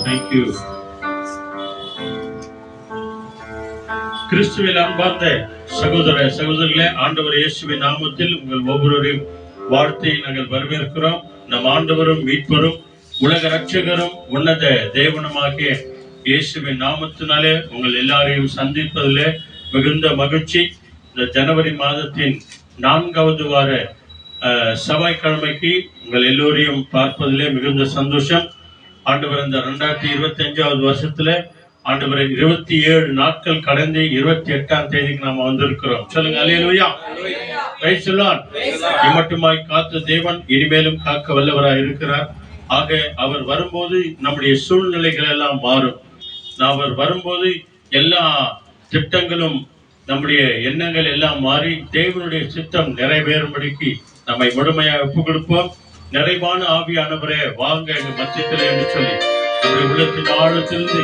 Thank you. கிறிஸ்துவில் அன்பார்ந்த சகோதரர்களே, ஆண்டவர் இயேசுவின் நாமத்தில் உங்கள் ஒவ்வொருவரையும் வாழ்த்தை நாங்கள் வரவேற்கிறோம். நம் ஆண்டவரும் மீட்பரும் உலக ரட்சகரும் உன்னத தேவனுமாகிய இயேசுவின் நாமத்தினாலே உங்கள் எல்லாரையும் சந்திப்பதிலே மிகுந்த மகிழ்ச்சி. இந்த ஜனவரி மாதத்தின் 4வது வார செவ்வாய்க்கிழமைக்கு உங்கள் எல்லோரையும் பார்ப்பதிலே மிகுந்த சந்தோஷம். ஆண்டவர் இந்த 2025வது வருஷத்துல ஆண்டவர் 27 நாட்கள் கடந்து 28ஆம் தேதிக்கு நாம வந்திருக்கிறோம். சொல்லுங்க அல்லேலூயா. Praise the Lord. இம்மட்டுமாய் காத்த தேவன் இனிமேலும் காக்க வல்லவராய் இருக்கிறார். ஆக அவர் வரும்போது நம்முடைய சூழ்நிலைகள் எல்லாம் மாறும். அவர் வரும்போது எல்லா திட்டங்களும் நம்முடைய எண்ணங்கள் எல்லாம் மாறி தேவனுடைய சித்தம் நிறைவேறும்படிக்கு நம்மை முழுமையாக ஒப்புக் கொடுப்போம். நிறைவான ஆவியானவரே வாங்க எங்க மத்தியத்திலே என்று சொல்லி நம்முடைய உள்ளத்தின் ஆழத்திலிருந்து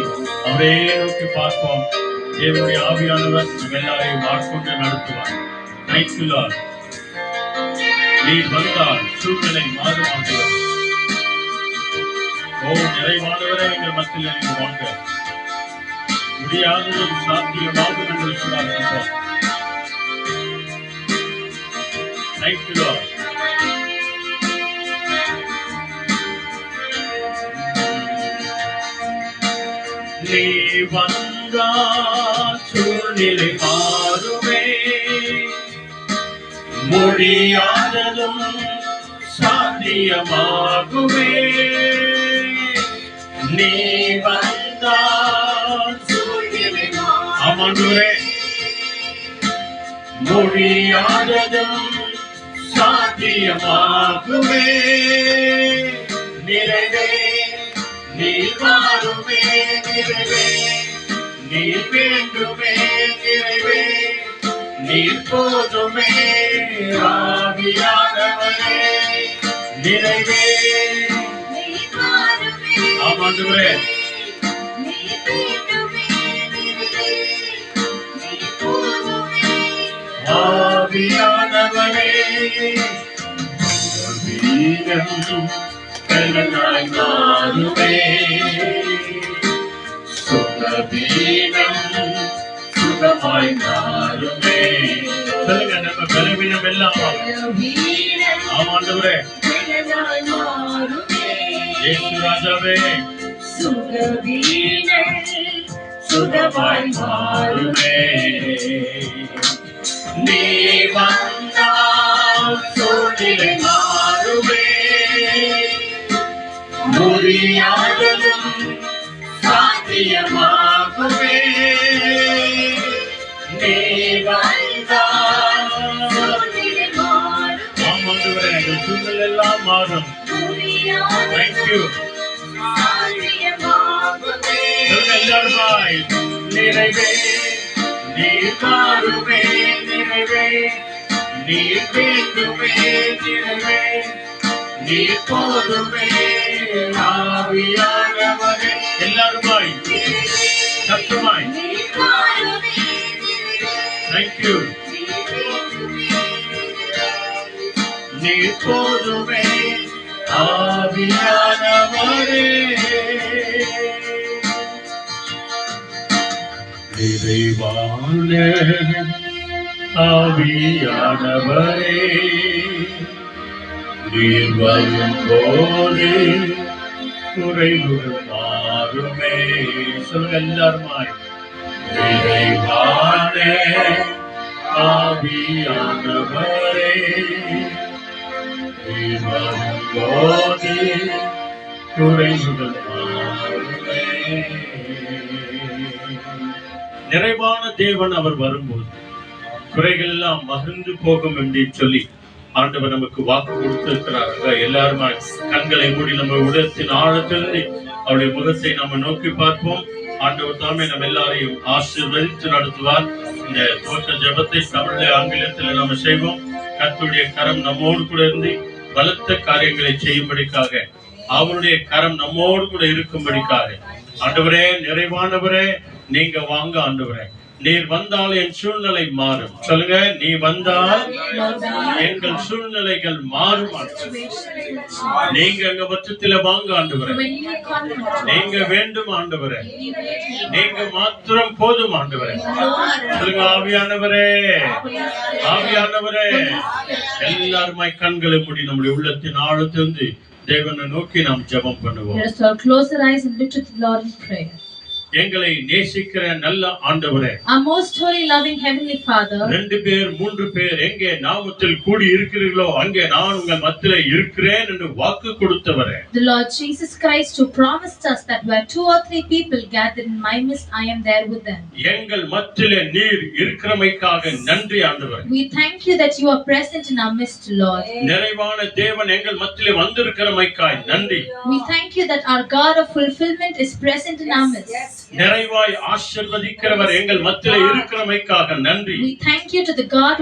அவரே நோக்கி பார்ப்போம். தேவனுடைய ஆவியானவர் நம்ம எல்லாரையும் ஆட்கொண்டு நடத்துவார். Thank you Lord. நீர் வந்தால் சூழ்நிலை மாறுமாகிறது. நிறைவானவரே எங்கள் மத்தியில் நீங்க வாங்க. முடியாதது சாத்தியமாகும் என்று விசுவாசிப்போம். Thank you Lord. நீ வந்தால் சூழ்நிலை மாறுமே, முடியாததும் சாத்தியமாகுமே. நீ வந்தால் சூழ்நிலை ஆமாண்டவரே, முடியாததும் சாத்தியமாகுமே. நிறைவே நீ மாறுமே, நிறைவே நீ வேண்டுமே, நிறைவே நீ போதுமே. ஆவியானவரே நிறைவே ஆமாண்டவரே ஆவியானவரே வீரம் கலனாய் மாறுமே. சுகவீனம் சுகமாய் மாறுமே. சொல்லுங்க, நம்ம பலவீனம் எல்லாம் ஆமாண்டவரே இயேசு ராஜாவே சுகவீனம் சுகமாய் மாறுமே. நீ வந்தால் சூழ்நிலை மாறுமே, முடியாததும் சாத்தியமாகுமே. நீ வந்தால் சூழ்நிலை மாறுமே. ஆமாண்டவரே எங்கள் சூழ்நிலை எல்லாம் மாறும். Thank you. எல்லாருமாய் நிறைவே நீர் மாறுமே, நிறைவே நீர் வேண்டுமே, நிறைவே நீர் போதுமே. ஆவியானவரே எல்லாருமாய் சத்தமாய் Thank you. நீர் போதுமே ஆவியானவரே. நிறைவான ஆவியானவரே நீர் வரும்போது குறைவுகள் மாறுமே. சொல்லுங்க எல்லாருமாய் நிறைவான ஆவியானவரே நீர் வரும்போது குறைவுகள் மாறுமே. நிறைவான தேவன் அவர் வரும்போது குறைகள் எல்லாம் மகிழ்ந்து போகும் என்று சொல்லி ஆண்டவர் நமக்கு வாக்கு கொடுத்திருக்கிறார்கள். எல்லாருமே கண்களை மூடி நம்ம உலகத்தின் ஆழத்திலிருந்து அவருடைய முகத்தை நம்ம நோக்கி பார்ப்போம். ஆண்டவர் தாமே நம்ம எல்லாரையும் ஆசீர்வதித்து நடத்துவார். இந்த தோற்ற ஜெபத்தை தமிழ்ல ஆங்கிலத்தில் நம்ம செய்வோம். கர்த்தருடைய கரம் நம்மோடு கூட இருந்து பலத்த காரியங்களை செய்யும்படிக்காக, அவருடைய கரம் நம்மோடு கூட இருக்கும்படிக்காக, ஆண்டவரே நிறைவானவரே நீங்க வாங்க ஆண்டவரே. நீர் வந்தால் என் சூழ்நிலை மாறும். சொல்லுங்க, நீ வந்தால் எங்கள் சூழ்நிலைகள் மாறும். நீங்க எங்க பட்சத்துல வாங்க ஆண்டவரே, நீங்க வேண்டும் ஆண்டவரே, நீங்க மாத்திரம் போதும் ஆண்டவரே. சொல்லுங்க, ஆவியானவரே, ஆவியானவரே. எல்லாருமாய் கண்களை மூடி நம்முடைய உள்ளத்தின் ஆழத்திலிருந்து தேவனை நோக்கி நாம் ஜெபம் பண்ணுவோம். Let us all close our eyes and look to the Lord in prayer. எங்களை நேசிக்கிற நல்ல ஆண்டவரே, our most holy loving heavenly Father, 2 பேர் 3 பேர் எங்கே நாமத்தில் கூடி இருக்கிறீர்களோ அங்கே நான் உங்கள் மத்தியிலே இருக்கிறேன் என்று வாக்கு கொடுத்தவரே, the Lord Jesus Christ who promised us that where 2 or 3 people gathered in my midst, I am there with them. எங்கள் மத்தியிலே நீர் இருக்கிறமைக்காக நன்றி ஆண்டவரே. We thank you that you are present in our midst, Lord. நிறைவான தேவன் எங்கள் மத்தியிலே வந்திருக்கிறமைக்காய் நன்றி. We thank you that our God of fulfillment is present in our midst. நிறைவாய் ஆசீர்வதிக்கிறவர் எங்கள் மத்தியிலே இருக்கிறமைக்காக நன்றி. We thank you to the God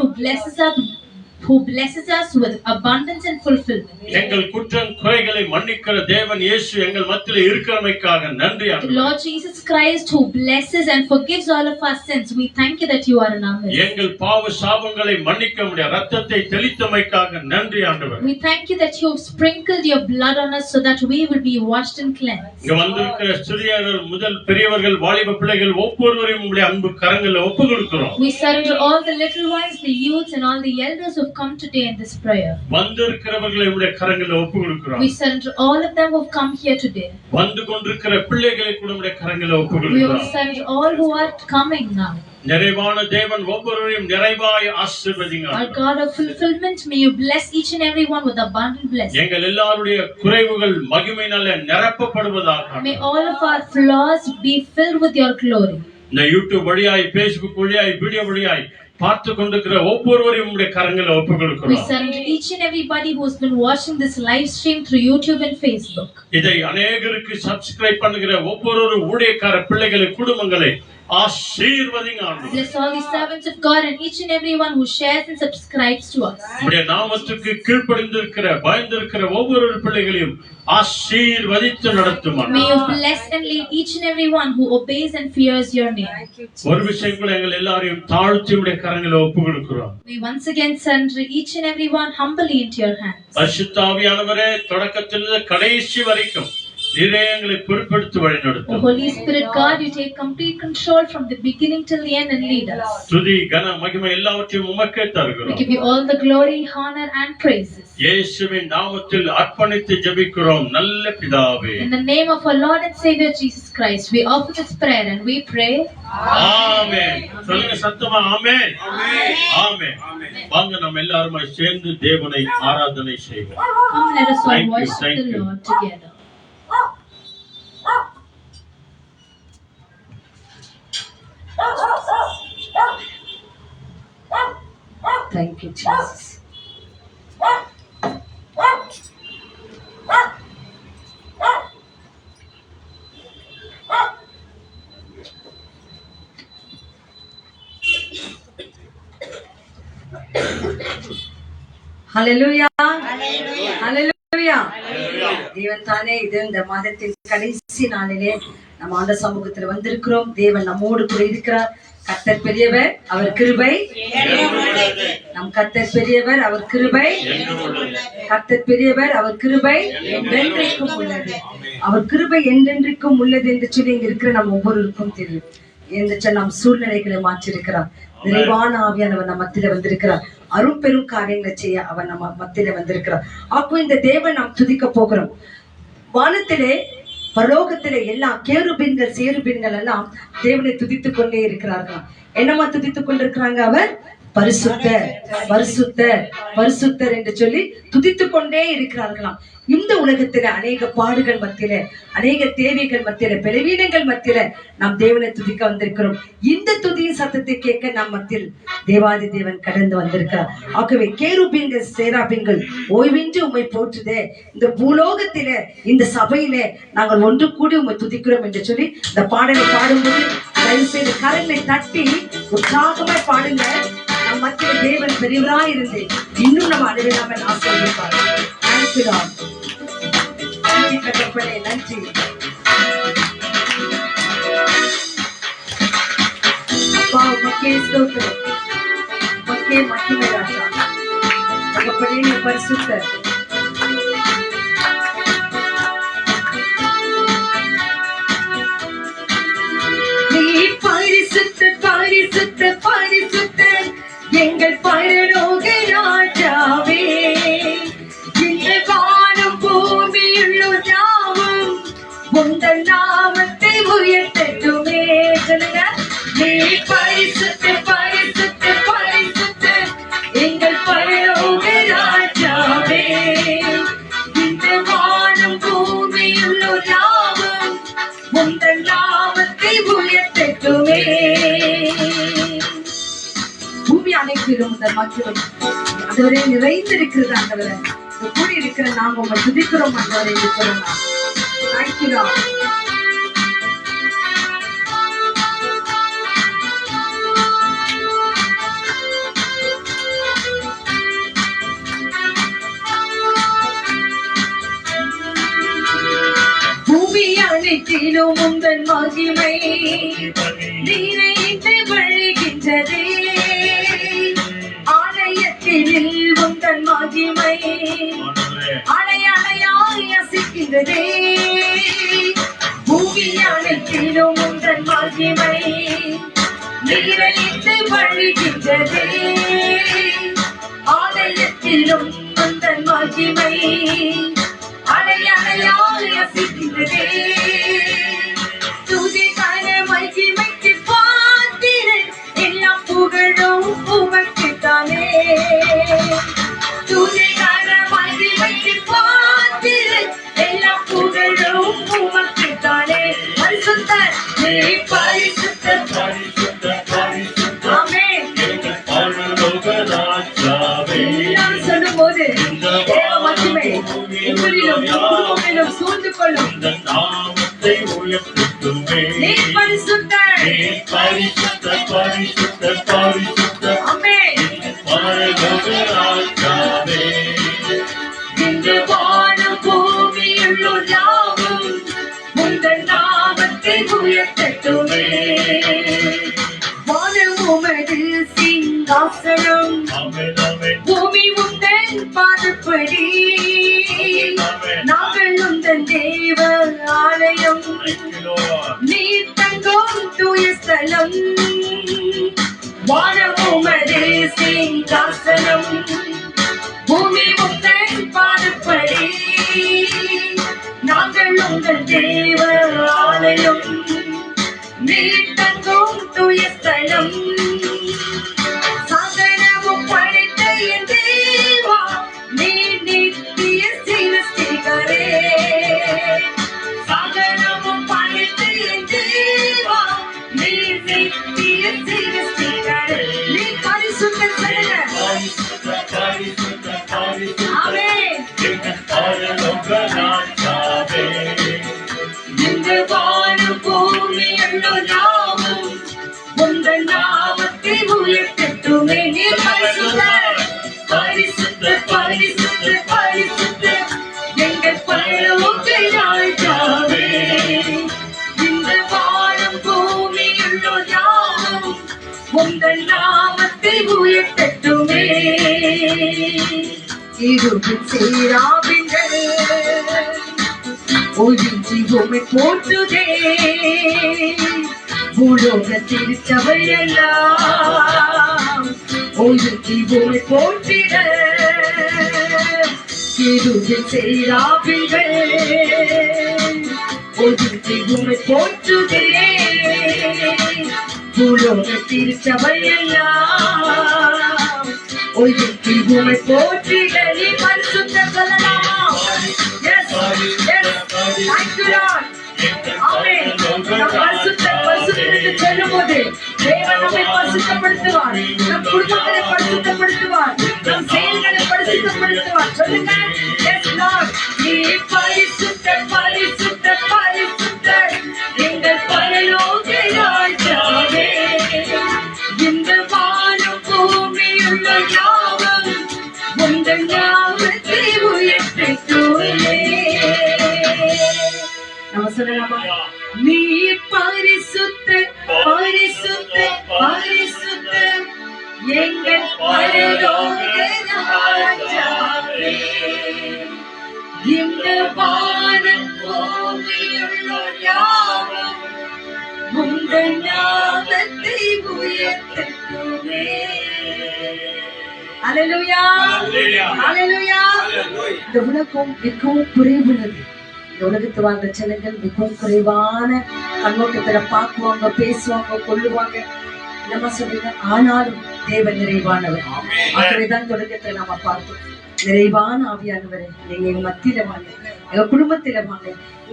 who blesses us with abundance and fulfillment. எங்கள் குற்றம் குறைகளை மன்னிக்கிற தேவன் இயேசு எங்கள் மத்தியிலே இருக்கிறமைக்காக நன்றி ஆண்டவரே. The Lord Jesus Christ who blesses and forgives all of our sins, we thank you that you are in our midst. எங்கள் பாவ சாபங்களை மன்னிக்க முடியாத இரத்தத்தை தெளித்தமைக்காக நன்றி ஆண்டவரே. We thank you that you have sprinkled your blood on us so that we will be washed and cleansed. இங்க வந்திருக்கிற சிறியர்கள் முதல் பெரியவர்கள் வாலிப பிள்ளைகள் ஒவ்வொருவரையும் உம்முடைய அன்பு கரங்களில் ஒப்புக்கொடுக்கிறோம். We surrender all the little ones, the youths and all the elders who have come today in this prayer. வந்திருக்கிறவர்களை உம்முடைய கரங்களில் ஒப்புக்கொடுக்கிறோம். We surrender all of them who have come here today. வந்து கொண்டிருக்கிற பிள்ளைகளை கூட உம்முடைய கரங்களில் We ஒப்புக்கொடுக்கிறோம். will surrender all who are coming now. நிறைவான தேவன் ஒவ்வொருவரையும் நிறைவாய் ஆசீர்வதிங்க. Our God of fulfillment, may you bless each and every one with abundant blessing. எங்கள் எல்லாருடைய குறைவுகள் மகிமையினாலே நிரப்பப்படுவதாக. May all of our flaws be filled with your glory. இந்த YouTube வழியாய், Facebook வழியாய், வீடியோ வழியாய் பார்த்து கொண்டிருக்கிற ஒவ்வொருவரையும் உம்முடைய கரங்களில் We ஒப்புக்கொடுக்கிறோம். surrender each and everybody who has been watching this live stream through YouTube and Facebook. இதை அநேகருக்கு சப்ஸ்கிரைப் பண்ணுகிற ஒவ்வொரு ஊழியக்கார பிள்ளைகளை குடும்பங்களை ஆசீர்வதிங்க ஆண்டவரே. Bless all the servants of God and each and everyone who shares and subscribes to us. உம்முடைய நாமத்துக்கு கீழ்ப்படிந்திருக்கிற பயந்திருக்கிற ஒவ்வொரு பிள்ளைகளையும் ஆசீர்வதித்து நடத்தும். May you bless and lead each and everyone who obeys and fears your name. ஒரு விஷயம் கூட எங்கள் எல்லாரையும் தாழ்த்தி உம்முடைய கரங்களில் ஒப்புக்கொடுக்கிறோம். We once again surrender each and everyone humbly into your hands. பரிசுத்த ஆவியானவரே, தொடக்கத்திலிருந்து கடைசி வரைக்கும் நீரே எங்களை பொறுப்பெடுத்து வழி O நடத்தும். Holy Spirit God, you take complete control from the beginning till the end and lead us. துதி கன மகிமை எல்லாவற்றையும் உமக்கே We தருகிறோம். give you all the glory, honor and praises. இயேசுவின் நாமத்தில் அர்ப்பணித்து ஜெபிக்கிறோம் நல்ல பிதாவே. In the name of our Lord and Savior Jesus Christ, we offer this prayer and we pray. ஆமென். சொல்லுங்க சத்தமா ஆமென். ஆமென். வாங்க நம்ம எல்லாரும் சேர்ந்து தேவனை ஆராதனை செய்வோம். Come, let us all Thank you, worship thank the you. Lord together. Thank you, Jesus. Hallelujah. Hallelujah. தேவன் தானே இது இந்த மாதத்தின் கடைசி நாளிலே நம்ம ஆண்ட சமூகத்தில் வந்திருக்கிறோம். தேவன் நம்மோடு கூட இருக்கிறார். கர்த்தர் பெரியவர், அவர் கிருபை. நம் கர்த்தர் பெரியவர், அவர் கிருபை. கர்த்தர் பெரியவர், அவர் கிருபை என்றென்றைக்கும் உள்ளது. அவர் கிருபை என்றென்றைக்கும் உள்ளது என்று சொல்லி இங்க இருக்கிற நம்ம ஒவ்வொருவருக்கும் தெரியும். என்று நம் சூழ்நிலைகளை மாற்றிருக்கிறார். நிறைவான ஆவியானவர் நம்ம மத்தியில வந்திருக்கிறார். அரும் பெரும் காரியங்களை செய்ய அவர் நம்ம மத்தியில வந்திருக்கிறார். அப்போ இந்த தேவன் நாம் துதிக்க போகிறோம். வானத்திலே பரலோகத்திலே எல்லா கேருபீன்கள் சேருபீன்கள் எல்லாம் தேவனை துதித்துக் கொண்டே இருக்கிறார்கள். என்னமா துதித்துக் கொண்டிருக்கிறாங்க? அவர் பரிசுத்தர் பரிசுத்தர் பரிசுத்தர் என்று சொல்லி துதித்துக் கொண்டே இருக்கிறார்களாம். இந்த உலகத்தில அநேக பாடுகள் மத்தியில, அநேக தேவைகள் மத்தியில, பலவீனங்கள் மத்தியில நாம் தேவனை துதிக்க வந்திருக்கிறோம். இந்த துதியின் சத்தத்தை கேட்க நாம் மத்தியில் தேவாதி தேவன் கடந்து வந்திருக்கிறார். ஆகவே கேருபீன்கள் சேராபீன்கள் ஓய்வின்றி உம்மை போற்றுதே. இந்த பூலோகத்தில இந்த சபையில நாங்கள் ஒன்று கூடி உம்மை துதிக்கிறோம் என்று சொல்லி இந்த பாடலை பாடும்போது தயவு செய்து கரங்களை தட்டி உற்சாகமாய் பாடுங்க. நம் மத்திய தேவன் பெரியவராய் இருந்து இன்னும் நம்ம அளவில்லாமல் ஆசீர்வதிப்பார். நன்றி கட்டப்படே, நன்றி. அப்பா ஸ்தோத்திரம். உமக்கே மகிமை ராஜா. தகப்பனே நீ பரிசுத்தர். நீ பரிசுத்தர், பரிசுத்தர், பரிசுத்தர், எங்கள் பரலோக ராஜாவே. இந்த வானம் பூமியுள்ள யாவும் உந்தன் நாமத்தை உயர்த்தட்டுமே. சொல்லுங்க. நீ பரிசுத்தர், பரிசுத்தர், பரிசுத்தர், எங்கள் பரலோக ராஜாவே. இந்த வானம் பூமியுள்ள யாவும் உந்தன் நாமத்தை உயர்த்தட்டுமே. பூமி அனைத்திலும் உந்தன் மகிமை ஆண்டவரே நிறைந்திருக்கிறது. ஆண்டவரே கூடி இருக்கிற நாம உங்களை துதிக்கிறோம் ஆண்டவரே என்று சொல்லலாம். Thank you, Lord. பூமி அனைத்திலும் உந்தன் மகிமை நிறைந்து வழிகின்றதே. ஆலயத்தில் உந்தன் மகிமை அலை அலையாய் அசைக்கின்றதே. பூமி அனைத்திலும் உந்தன் மகிமை நிறைந்து வழிகின்றதே. ஆலயத்திலும் உந்தன் மகிமை அலை அலையாய் அசைக்கின்றதே. துதி கன மகிமைக்கு பாத்திரன் எல்லாம் புகழும் உமக்குத்தானே. துதி கன மகிமைக்கு பாத்திரன் எல்லாம் புகழும் உமக்குத்தானே. பரிசுத்தர், நீ பரிசுத்தர், பரிசுத்தர், பரிசுத்தர், ஆமென். எங்கள் பரலோக ராஜாவே. எல்லாரும் சொல்லும்போது தேவ மகிமை உங்களிலும் குடும்பங்களிலும் சூழ்ந்து கொள்ளும். இந்த நாமத்தை உயர்த்தட்டுமே. நீ பரிசுத்தர், நீ பரிசுத்தர், பரிசுத்தர், பரிசுத்தர், ஆமென். எங்கள் பரலோக ராஜாவே. இந்த வானம் பூமியுள்ள யாவும் உந்தன் நாமத்தை உயர்த்தட்டுமே. வானம் உமது சிங்காசனம், பூமி உந்தன் பாதப்படி. நாங்கள் உந்தன் தேவ ஆலயம், நீ தங்கும் தூய ஸ்தலம். வானம் உமது சிங்காசனம், பூமி உந்தன் பாதப்படி. நாங்கள் உங்கள் தேவ ஆலயம், நீ தங்கும் தூய ஸ்தலம். சாதனமும் படைத்த என் தேவா, நீ நித்திய சிருஷ்டிகரே. சாதனமும் படைத்த என் தேவா, நீ நித்திய சிருஷ்டிகரே. நீ பரிசுத்தர், ஆமென். இந்த வானம் பூமியுள்ள யாவும் உந்தன் நாமத்தை உயர்த்தட்டுமே. நீ பரிசுத்தர், பரிசுத்தர், பரிசுத்தர், பரிசுத்தர், எங்கள் பரலோக ராஜாவே. இந்த வானம் பூமியுள்ள யாவும் உந்தன் நாமத்தை உயர்த்தட்டுமே. இருபின் சேராபின்கள் ஒழுங்கி உம்மை போற்றுதே. பூலோக திருச்சபை எல்லாம் ஒழுங்கி உம்மை போற்றிட. இருபின் சேராபின்கள் ஒழுங்கி உம்மை போற்றுதே. பூலோக திருச்சபை எல்லாம் ஒழுங்கி உம்மை போற்றிட. நீ பரிசுத்தர் சொல்லலாமா? Yes, yes. Thank you, Lord. ஆமென். நாம் பரிசுத்தர், பரிசுத்தர் என்று சொல்லும்போது தேவன் நம்மை பரிசுத்தப்படுத்துவார். நம் குடும்பங்களை பரிசுத்தப்படுத்துவார். நம் செயல்களை பரிசுத்தப்படுத்துவார். சொல்லுங்க. Yes, Lord. நீ பரிசுத்தர், பரிசுத்தர், பரிசுத்தர், எங்கள் பரலோக ராஜாவே. இந்த வானம் பூமியுள்ள யாவும் உந்தன் நாமத்தை உயர்த்தட்டுமே. நம்ம சொல்லலாமா? நீ பரிசுத்தர், பரிசுத்தர், பரிசுத்தர், எங்கள் பரலோக ராஜாவே, இந்த வானம் பூமியுள்ளோர் யாவும் உந்தன் நாமத்தை உயர்த்தட்டுமே. அல்லேலூயா, அல்லேலூயா. இந்த உலகம் மிகவும் குறைவுள்ளது. இந்த உலகத்து வாழ்ந்த ஜனங்கள் மிகவும் குறைவான கண்ணோட்டத்துல பார்க்குவாங்க, பேசுவாங்க, கொள்ளுவாங்க. என்னமா சொல்றீங்க? ஆனாலும் தேவன் நிறைவானவர். ஆகவேதான் தொடக்கத்தை நாம பார்த்தோம். நிறைவான ஆவியானவரை நீங்க எங்க மத்தியில வாங்க, எங்க குடும்பத்தில வாங்க.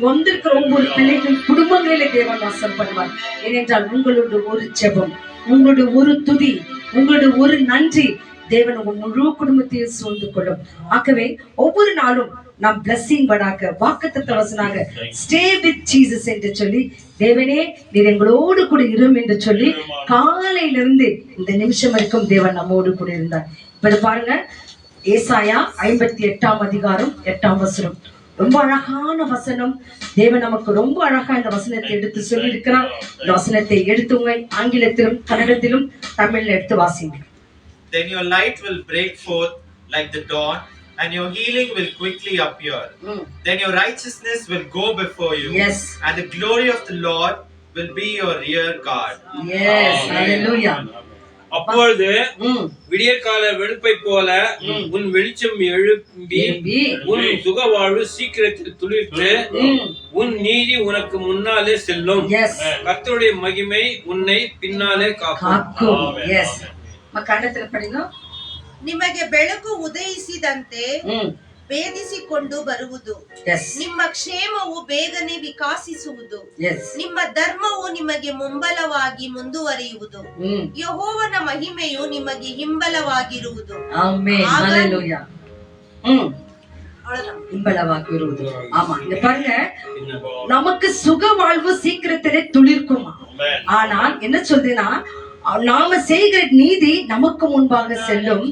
வந்திருக்கிற ஒவ்வொரு பிள்ளைகள் குடும்பங்களில தேவன் வாசம் பண்ணுவார். ஏனென்றால் உங்களோட ஒரு ஜெபம், உங்களோட ஒரு துதி, உங்களோட ஒரு நன்றி தேவன் உங்க முழு குடும்பத்தையும் சூழ்ந்து கொள்ளும். ஆகவே ஒவ்வொரு நாளும் நாம் பிளஸிங் வடாக வாக்குத்தத்த வசனாக ஸ்டே வித் ஜீசஸ் என்று சொல்லி, தேவனே நீர் எங்களோடு கூட இரும் என்று சொல்லி காலையிலிருந்து இந்த நிமிஷம் வரைக்கும் தேவன் நம்மோடு கூட இருந்தார். இப்ப பாருங்க, ஏசாயா 58 அதிகாரம் 8 வசனம். ரொம்ப அழகான வசனம். தேவன் நமக்கு ரொம்ப அழகா இந்த வசனத்தை எடுத்து சொல்லி இருக்கிறார். இந்த வசனத்தை எடுத்துங்க, ஆங்கிலத்திலும் கன்னடத்திலும் தமிழ்ல எடுத்து வாசிங்க. Then your light will break forth like the dawn, and your healing will quickly appear. Then your righteousness will go before you. Yes. And the glory of the Lord will be your rear guard. Yes. Hallelujah. அப்பொழுது விடியற்கால வெளுப்பை போல உன் வெளிச்சம் எழும்பி உன் சுக வாழ்வு சீக்கிரத்தில் துளிர்த்து உன் நீதி உனக்கு முன்னாலே செல்லும். கர்த்தருடைய மகிமை உன்னை பின்னாலே காக்கும். ಕನ್ನಡದಲ್ಲಿ ಪಡಿನೋ. ನಿಮಗೆ ಬೆಳಕು ಉದಯಿಸಿದಂತೆ ಭೇದಿಸಿಕೊಂಡು ಬರುವುದು, ನಿಮ್ಮ ಕ್ಷೇಮವು ಬೇಗನೆ ವಿಕಾಸಿಸುವುದು, ನಿಮ್ಮ ಧರ್ಮವು ನಿಮಗೆ ಮುಂಬಲವಾಗಿ ಮುಂದುವರಿಯುವುದು, ಯೆಹೋವನ ಮಹಿಮೆಯು ನಿಮಗೆ ಹಿಂಬಲವಾಗಿರುವುದು. ಆಮೆನ್. ಹalleluya. ಹಿಂಬಲವಾಗಿರುವುದು. ஆமா, இங்க பாருங்க, நமக்கு சுக வாழ்வு சீக்கிரத்திலே துளிர்க்குமா. ஆனால் என்ன சொல்றேன்னா, நாம செய்கிற நீதி நமக்கு முன்பாக செல்லும்.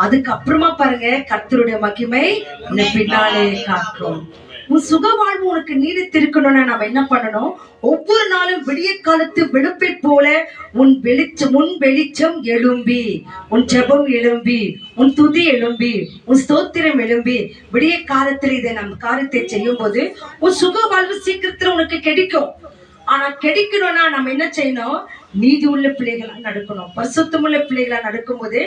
அதுக்கு அப்புறமா பாருங்க, கர்த்தருடைய மகிமை பின்னாலே காக்கும். உன் சுக வாழ்வு உனக்கு நீடித்திருக்கணும்னா நாம என்ன பண்ணணும்? ஒவ்வொரு நாளும் விடிய காலத்து வெளுப்பை போல உன் வெளிச்சம் எழும்பி, உன் ஜெபம் எழும்பி, உன் துதி எழும்பி, உன் ஸ்தோத்திரம் எழும்பி, விடிய காலத்தில் இதை நம்ம காரியத்தை செய்யும் போது உன் சுக வாழ்வு சீக்கிரத்துல உனக்கு கிடைக்கும். ஆனா கிடைக்கணும்னா நம்ம என்ன செய்யணும்? நீதி உள்ள பிள்ளைகளா நடக்கணும், பரிசுத்தமுள்ள பிள்ளைகளா நடக்கும் போது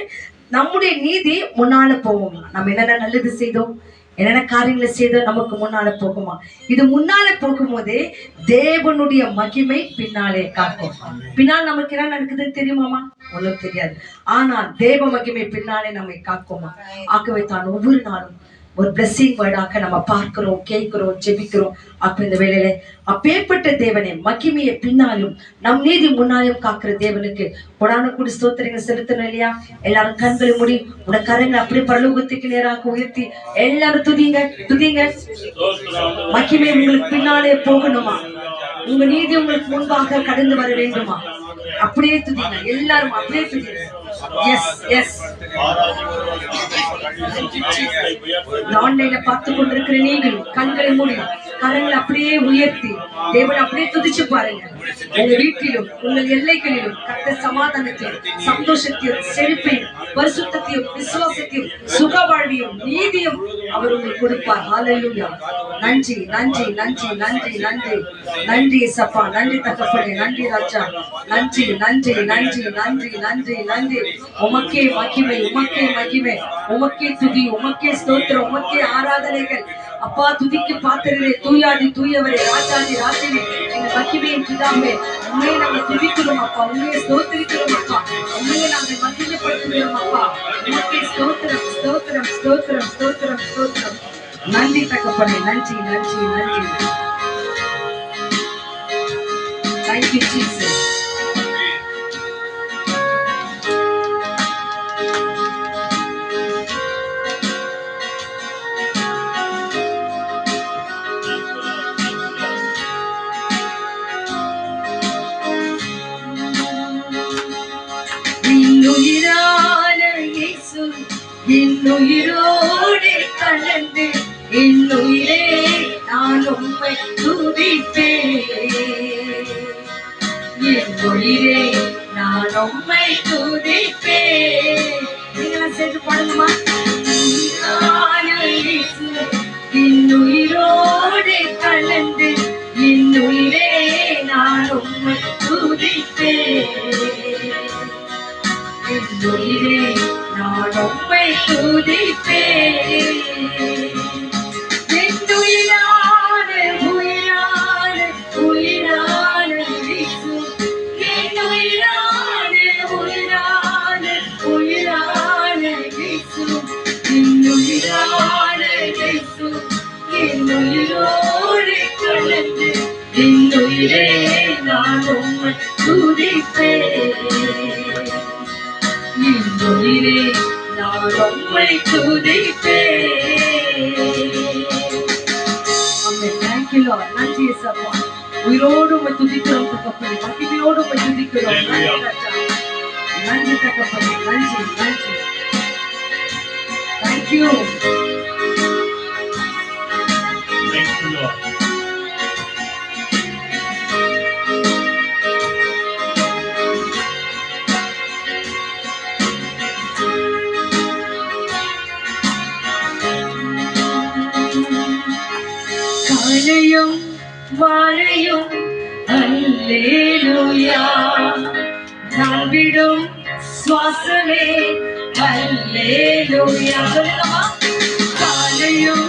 நம்முடைய நீதி முன்னால போகுமா. நம்ம என்னென்ன நல்லது செய்தோம், என்னென்ன காரியங்களை செய்தோம், நமக்கு முன்னால போகுமா. இது முன்னால போகும்போது தேவனுடைய மகிமை பின்னாலே காக்கும். பின்னால் நமக்கு என்ன நடக்குதுன்னு தெரியுமாமா? ஒண்ணும் தெரியாது. ஆனால் தேவ மகிமை பின்னாலே நம்மை காக்குமா. ஆகவே தான் ஒவ்வொரு நாளும் ஒரு பிளஸிங் வேர்டாக நம்ம பார்க்கிறோம், கேட்கிறோம், ஜெபிக்கிறோம். அப்ப இந்த வேளையில அப்பேற்பட்ட தேவனை மகிமையை பின்னாலும் நம் நீதி முன்னாலும் காக்கிற தேவனுக்கு கொடான கூடி ஸ்தோத்திரங்கள் செலுத்தணும் இல்லையா? எல்லாரும் கண்களை மூடி உன கரங்களை அப்படியே பரலோகத்துக்கு நேராக உயர்த்தி எல்லாரும் துதிங்க, துதிங்க. மகிமை உங்களுக்கு பின்னாலே போகணுமா? உங்க நீதி உங்களுக்கு முன்பாக கடந்து வர வேண்டுமா? அப்படியே துதிங்க, எல்லாரும் அப்படியே துதிங்க. S S. ஆன்லைன்ல பார்த்து கொண்டிருக்கிற நீங்கள் கண்களை மூடி கரங்களை அப்படியே உயர்த்தி தேவனை அப்படியே துதிச்சு பாருங்க. உங்க வீட்டிலும் உங்கள் எல்லைகளிலும் கர்த்தர் சமாதானத்தையும் சந்தோஷத்தையும் செழிப்பையும் பரிசுத்தத்தையும் விசுவாசத்தையும் சுக வாழ்வையும் நீதியும் அவர் உங்களுக்கு கொடுப்பார். ஹalleluya. நன்றி நன்றி நன்றி நன்றி நன்றி நன்றி சப்பா, நன்றி தகப்பனே, நன்றி ராஜா, நன்றி நன்றி நன்றி நன்றி நன்றி நன்றி. உமக்கே மகிமை, உமக்கே மகிமை, உமக்கே துதி, உமக்கே ஸ்தோத்திரம், உமக்கே ஆராதனைகள். அப்பா துதிக்கு பாத்திரரே, தூயாதி தூயவரே, ராஜாதி ராஜனே, எங்க மகிமையின் பிதாவே, உண்மையை நாங்கள் துதிக்கிறோம் அப்பா, உண்மையை ஸ்தோத்திரிக்கிறோம் அப்பா, உண்மையை நாங்கள் மகிமைப்படுத்துகிறோம் அப்பா. உமக்கே ஸ்தோத்திரம் ஸ்தோத்திரம் ஸ்தோத்திரம் ஸ்தோத்திரம் ஸ்தோத்திரம். நன்றி தகப்பனே, நன்றி நன்றி நன்றி. Thank you Jesus. இன்னுயிரோடு கலந்து இன்னுயிரே நான் உம்மை துதிப்பேன், இன்னுயிரே நான் உம்மை துதிப்பேன். சேர்த்து பாடுங்கம்மா. இன்னுயிரோடு கலந்து இன்னுயிரே நான் உம்மை துதிப்பேன். இன்னுயிரே நான் உம்மை துதிப்பேன். என்னுயிரான உயிரான உயிரான இயேசு, என்னுயிரான உயிரான உயிரான இயேசு, இன்னுயிரான இயேசு, என்னுயிரோடு கலந்து இன்னுயிரே நான் உம்மை துதிப்பேன். இன்னுயிரே நான் உம்மை துதிப்பேன். Thank you, Lord. நன்றி இயேசப்பா. உயிரோடு உம்மை துதிக்கிறோம் தகப்பனே. மகிமையோடு உம்மை துதிக்கிறோம். நன்றி தகப்பனே. நன்றி நன்றி. Thank you. Thank you, Lord. காலையும் மாலையும் அல்லேலூயா, நான் விடும் சுவாசமே அல்லேலூயா. சொல்லுங்கம்மா. காலையும்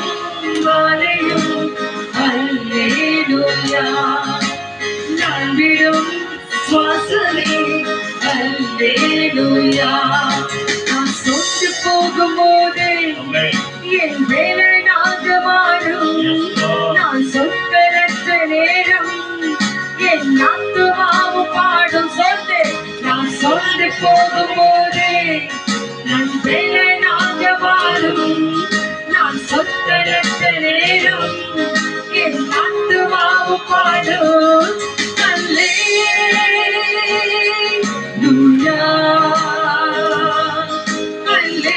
மாலையும் அல்லேலூயா, நான் விடும் சுவாசமே அல்லேலூயா. நான் சொத்து போகும்போது என் வேலை நாகமாடும், நான் சொற்களற்ற நேரம் என் ஆத்துமாவு பாடும். சொத்து நான் சொந்து போகும்போது நான் வேலை நாகமாடும், நான் சொற்களற்ற நேரம் என் ஆத்துமாவு பாடும். அல்லேலூயா, அல்லேலூயா.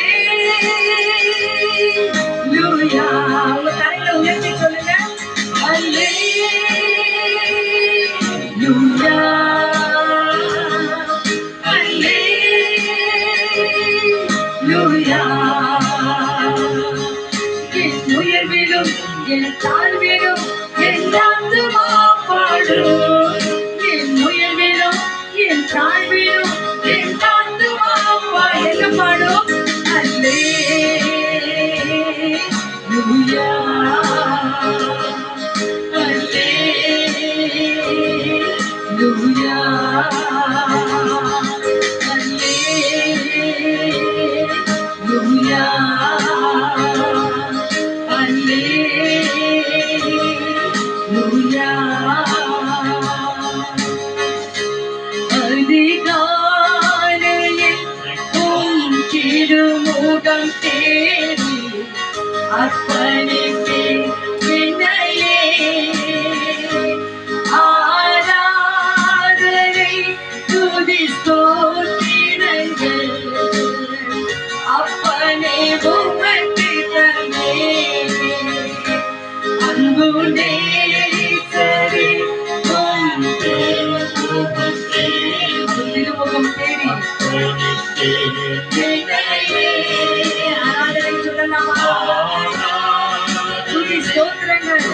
உங்க தலையில உயர்த்தி சொல்லுங்க. அல்லேலூயா, அல்லேலூயா. என் உயர்விலும் என் தாழ்விலும் என் ஆத்துமா பாடும். என் உயர்விலும் என் தாழ்விலும் என் ஆத்துமா என்ன பாடும்? அல்லேலூயா, அல்லேலூயா, அல்லேலூயா, அல்லேலூயா. அதிகாலையில் உம் திருமுகம் தேடி அர்ப்பணிப்பேன் என்னையே. ஆராதனை துதி ஸ்தோத்திரங்கள் அப்பனே உமக்கு தந்தேன். அன்பு நேசரே உம் திருமுகம் தேடி என்னையே. ஆராதனை சொல்லலாமா? துதி ஸ்தோத்திரங்கள்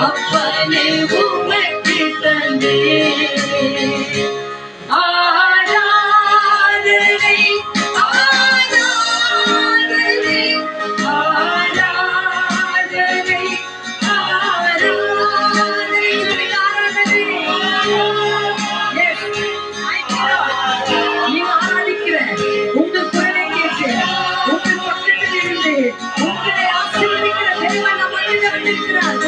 அப்பனே உமக்கு தந்தேன். ஆராதனை ஆராதனை ஆராதனை ஆராதனை ஆராதனை. நீ ஆராதிக்கிற உங்க குரலை கேட்டு உங்க பக்கத்தில் இருந்து உங்களை ஆசீர்வதிக்கிற தேவன் நம்ம வந்திருக்கிறார்.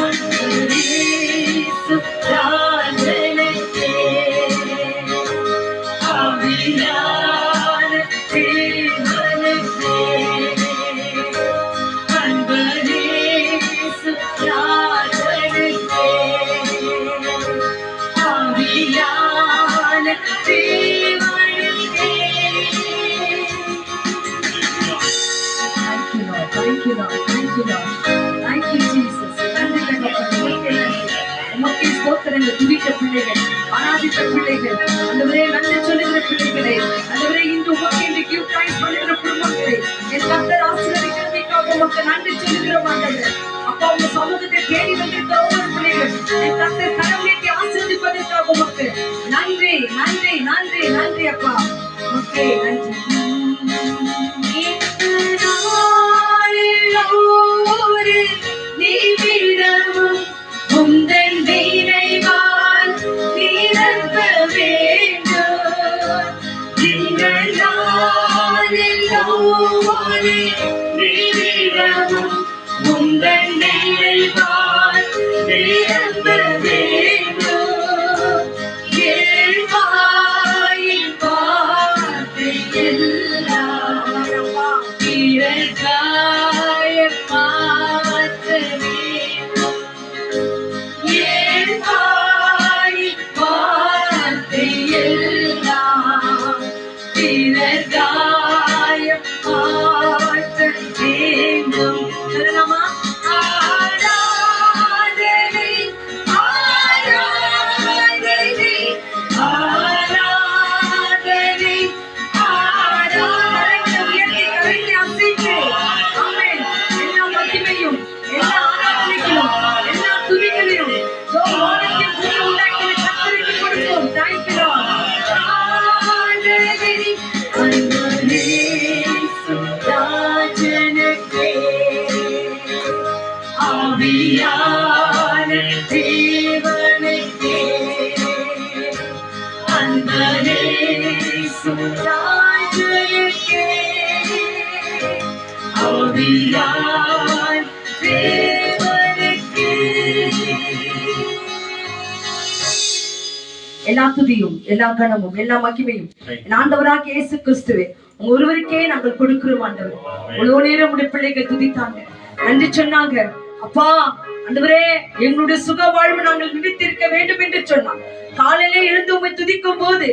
Thank you, Lord. Thank you, Lord. Thank you, Jesus. நன்றி தகப்பனே. உமக்கு ஸ்தோத்திரங்கள். துதித்த பிள்ளைகள், ஆராதித்த பிள்ளைகள், ஆண்டவரே நன்றி சொல்லுகிற பிள்ளைகளை ஆண்டவரே இன்று உமக்கு இந்த கிவ் டைம் பண்ணுகிற குடும்பங்களை என் கர்த்தர் ஆசீர்வதிக்கிறதுக்காக உமக்கு நன்றி சொல்லுகிறோம் ஆண்டவரே. அப்பா உங்க சமூகத்தை தேடி வந்திருக்கிற ஒவ்வொரு பிள்ளைகள் என் கர்த்தர் கடவுளுக்கு ஆசீர்வதிப்பதற்காக உமக்கு நன்றி நன்றி நன்றி நன்றி அப்பா. உமக்கு நன்றி. உந்தன் நினைவால் நிரம்ப வேண்டும். இந்த நாளெல்லாம் நினைவும் உந்தன் நினைவால் நிரம்ப வேண்டும். ஏழ்வாயின் வார்த்தை எல்லாம் பிறகாய மாற்ற வேண்டும். ஏழ்வாயின் வார்த்தை எல்லாம் பிறகாய மாற்ற வேண்டும். சொல்லலாமா? ஆராதனை ஆராதனை ஆராதனை ஆராதனை உயர்த்தி கரைந்து அசைத்து ஆமென். எல்லா மகிமையும் எல்லா ஆராதனைகளும் எல்லா துதிகளையும் வானத்தில் பூமி உண்டாக்கின கர்த்தருக்கு கொடுப்போம். Thank you Lord. ஆராதனை அன்பரே சுராஜனுக்கே ஆவியான தேவனுக்கே அன்பரே சுராஜனுக்கே ஆவியான தேவனுக்கே. எல்லா துதியும் எல்லா கணமும் எல்லா மகிமையும் என் ஆண்டவராகிய இயேசு கிறிஸ்துவே உங்க ஒருவருக்கே நாங்கள் கொடுக்கிறோம் ஆண்டவர். இவ்வளவு நேரம் உடைய பிள்ளைகள் துதித்தாங்க, நன்றி சொன்னாங்க. அப்பா ஆண்டவரே எங்களுடைய சுக வாழ்வு நாங்கள் விடுத்திருக்க வேண்டும் என்று சொன்னாங்க. காலையிலே எழுந்து உம்மை துதிக்கும் போது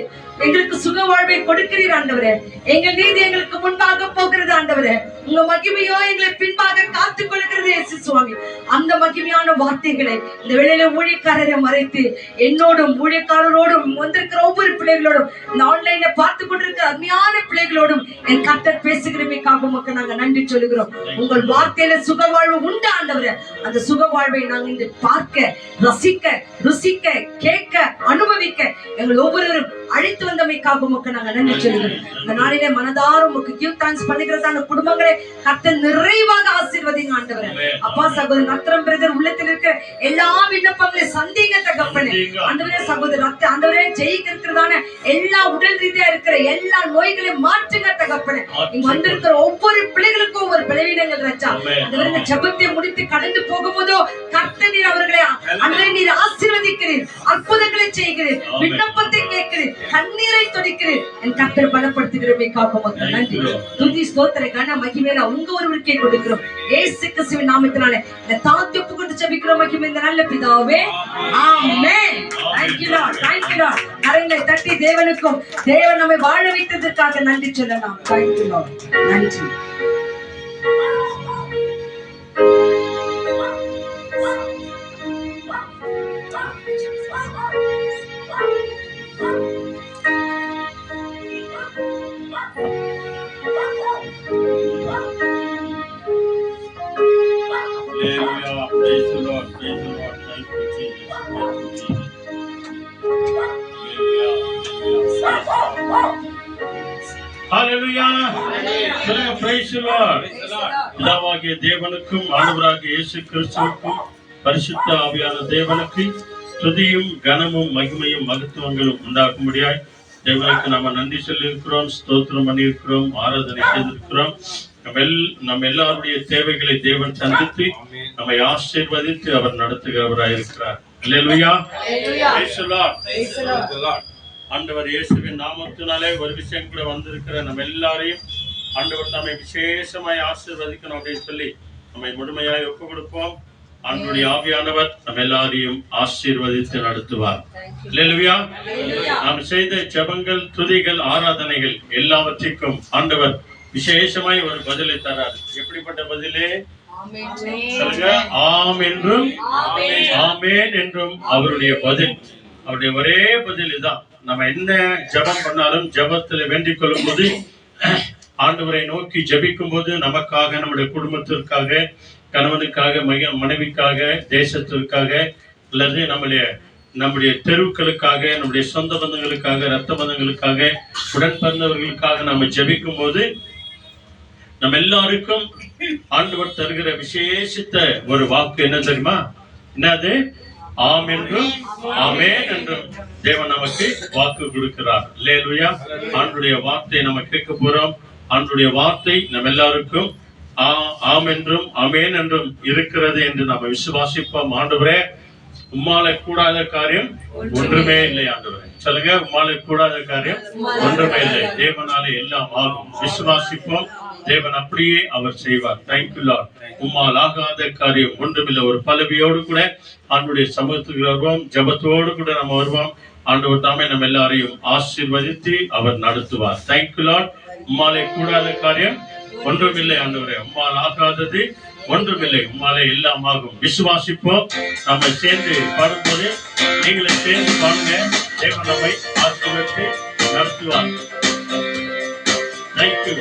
எங்களுக்கு சுக வாழ்வை கொடுக்கிறீர் ஆண்டவரே. எங்கள் நீதி எங்களுக்கு முன்பாக போகிறது ஆண்டவரே. உங்க மகிமையோ எங்களை பின்பாக காத்துக் கொள்கிறது இயேசு சுவாமி. அந்த மகிமையான வார்த்தைகளை இந்த வேளையில ஊழியக்காரரை மறைத்து என்னோடும் ஊழியக்காரரோடும் வந்திருக்கிற ஒவ்வொரு பிள்ளைகளோடும் இந்த ஆன்லைன்ல பார்த்து கொண்டிருக்கிற அருமையான பிள்ளைகளோடும் என் கர்த்தர் பேசுகிறமைக்காக உமக்கு நாங்க நன்றி சொல்லுகிறோம். உங்கள் வார்த்தையில சுக வாழ்வு உண்டு ஆண்டவரே. அந்த சுக வாழ்வை நாங்கள் இன்று பார்க்க ரசிக்க ருசிக்க கேட்க அனுபவிக்க எங்கள் ஒவ்வொருவரும் அழைத்து வந்தமைக்காக உமக்கு நாங்க நன்றி சொல்லுகிறோம். இந்த நாளிலே மனதார உமக்கு கிவ் தேங்க்ஸ் பண்ணுகிறதான குடும்பங்களை கர்த்தர் நிறைவாக ஆசீர்வதிங்க ஆண்டவரே. அப்பா சகோதரர் நத்திரம் பிரதர் உள்ளத்தில் இருக்கிற எல்லா விண்ணப்பங்களையும் சந்தேக தகப்பனே ஆண்டவரே. சகோதரர் ஆண்டவரே ஜெயிக்க இருக்கிறதான எல்லா உடல் ரீதியா இருக்கிற எல்லா நோய்களையும் மாற்றுங்க தகப்பனே. இங்க வந்திருக்கிற ஒவ்வொரு பிள்ளைகளுக்கும் ஒவ்வொரு பலவீனங்கள் ரச்சா ஆண்டவரே. இந்த ஜெபத்தை முடித்து கடந்து போகும்போதோ கர்த்தர் நீர் அவர்களை ஆண்டவரே நீர் ஆசீர்வதிக்கிறீர், அற்புதங்களை செய்கிறீர், விண்ணப்பத்தை கேட்கிறீர், கண்ணீரை துடைக்கிறீர். என் கர்த்தர் பலப்படுத்துகிறமைக்காக உமக்கு நன்றி. துதி ஸ்தோத்திர கன மகிமையில உங்க ஒருவருக்கே கொடுக்கிறோம் இயேசு கிறிஸ்துவின் நாமத்தினாலே இந்த தாழ்த்தி ஒப்புக்கொண்டு ஜெபிக்கிறோம் மகிமை இந்த நல்ல பிதாவே ஆமென். Thank you Lord. Thank you Lord. கரங்களை தட்டி தேவனுக்கும் தேவன் நம்மை வாழ வைத்ததற்காக நன்றி சொல்லலாம். Thank you Lord. நன்றி. Hallelujah. Praise the Lord. Praise the Lord. Thank you, Jesus. Thank you, Jesus. Hallelujah. Hallelujah. Praise the Lord. பிதாவாகிய தேவனுக்கும் ஆண்டவராகிய இயேசு கிறிஸ்துவுக்கும் பரிசுத்த ஆவியான தேவனுக்கு துதியும் கனமும் மகிமையும் மகத்துவங்களும் உண்டாக்கும்படியாய் தேவனுக்கு நாம நன்றி சொல்லியிருக்கிறோம், ஸ்தோத்திரம் பண்ணியிருக்கிறோம், ஆராதனை செய்திருக்கிறோம். நம்ம எல்லாருடைய தேவைகளை தேவன் சந்தித்து நம்மை ஆசீர்வதித்து அவர் நடத்துகிறவராய் இருக்கிறார். அல்லேலூயா. Praise the Lord. ஆண்டவர் இயேசுவின் நாமத்தினாலே ஒரு விஷயம் கூட வந்திருக்கிற நம்ம எல்லாரையும் ஆண்டவர் நம்மை விசேஷமாய் ஆசீர்வதிக்கணும் அப்படின்னு சொல்லி நம்மை முழுமையாய் ஒப்பு கொடுப்போம். ஆண்டவருடைய ஆவியானவர் நம்ம எல்லாரையும் ஆசீர்வதித்து நடத்துவார். அல்லேலூயா. நாம் செய்த ஜெபங்கள், துதிகள், ஆராதனைகள் எல்லாவற்றிற்கும் ஆண்டவர் விசேஷமாய் ஒரு பதிலை தரார். எப்படிப்பட்ட பதிலே? ஆம் என்றும் ஆமேன் என்றும் அவருடைய பதில். அவருடைய ஒரே பதில் இதுதான். நம்ம என்ன ஜெபம் பண்ணாலும் ஜெபத்துல வேண்டிக் கொள்ளும் போது ஆண்டவரை நோக்கி ஜெபிக்கும் போது நமக்காக, நம்முடைய குடும்பத்திற்காக, கணவனுக்காக, மனைவிக்காக, தேசத்திற்காக, அல்லது நம்முடைய தெருக்களுக்காக, நம்முடைய சொந்த பந்தங்களுக்காக, ரத்த பந்தங்களுக்காக, உடன் பிறந்தவர்களுக்காக நம்ம ஜெபிக்கும் போது நம்ம எல்லாருக்கும் ஆண்டவர் தருகிற விசேஷித்த ஒரு வாக்கு என்ன தெரியுமா? என்னது? ஆம் என்றும் ஆமென் என்றும் தேவன் நமக்கு வாக்கு கொடுக்கிறார். அல்லேலூயா. ஆண்டுடைய வார்த்தை நம்ம கேட்க போறோம். ஆண்டுடைய வார்த்தை நம்ம எல்லாருக்கும் ஆம் என்றும் ஆமென் என்றும் இருக்கிறது என்று நாம விசுவாசிப்போம். ஆண்டவரே, உம்மால கூடாத காரியம் ஒன்றுமே இல்லை. ஆண்டவரே சொல்லுங்க, உம்மால கூடாத காரியம் ஒன்றுமே இல்லை. தேவனாலே எல்லாம் ஆகும். விசுவாசிப்போம். தேவன் அப்படியே அவர் செய்வார். Thank you Lord. உம்மால் ஆகாத காரியம் ஒன்றுமில்லை. ஒரு பல்லவியோடு கூட ஆண்டுடைய சமூகத்துக்கு வருவோம். ஜபத்தோடு கூட நம்ம வருவோம். ஆண்டவர் தாமே நம்ம எல்லாரையும் ஆசீர்வதித்து அவர் நடத்துவார். Thank you Lord. உம்மாலே கூடாத காரியம் ஒன்றுமில்லை. ஆண்டவரே, உம்மால் ஆகாதது ஒன்றுமில்லை. உம்மாலே எல்லாம் ஆகும். விசுவாசிப்போம். நம்ம சேர்ந்து பாடும்போது நீங்களே சேர்ந்து பாடுங்க. தேவன் நம்மை ஆசீர்வதித்து நடத்துவார். தேங்க்யூ.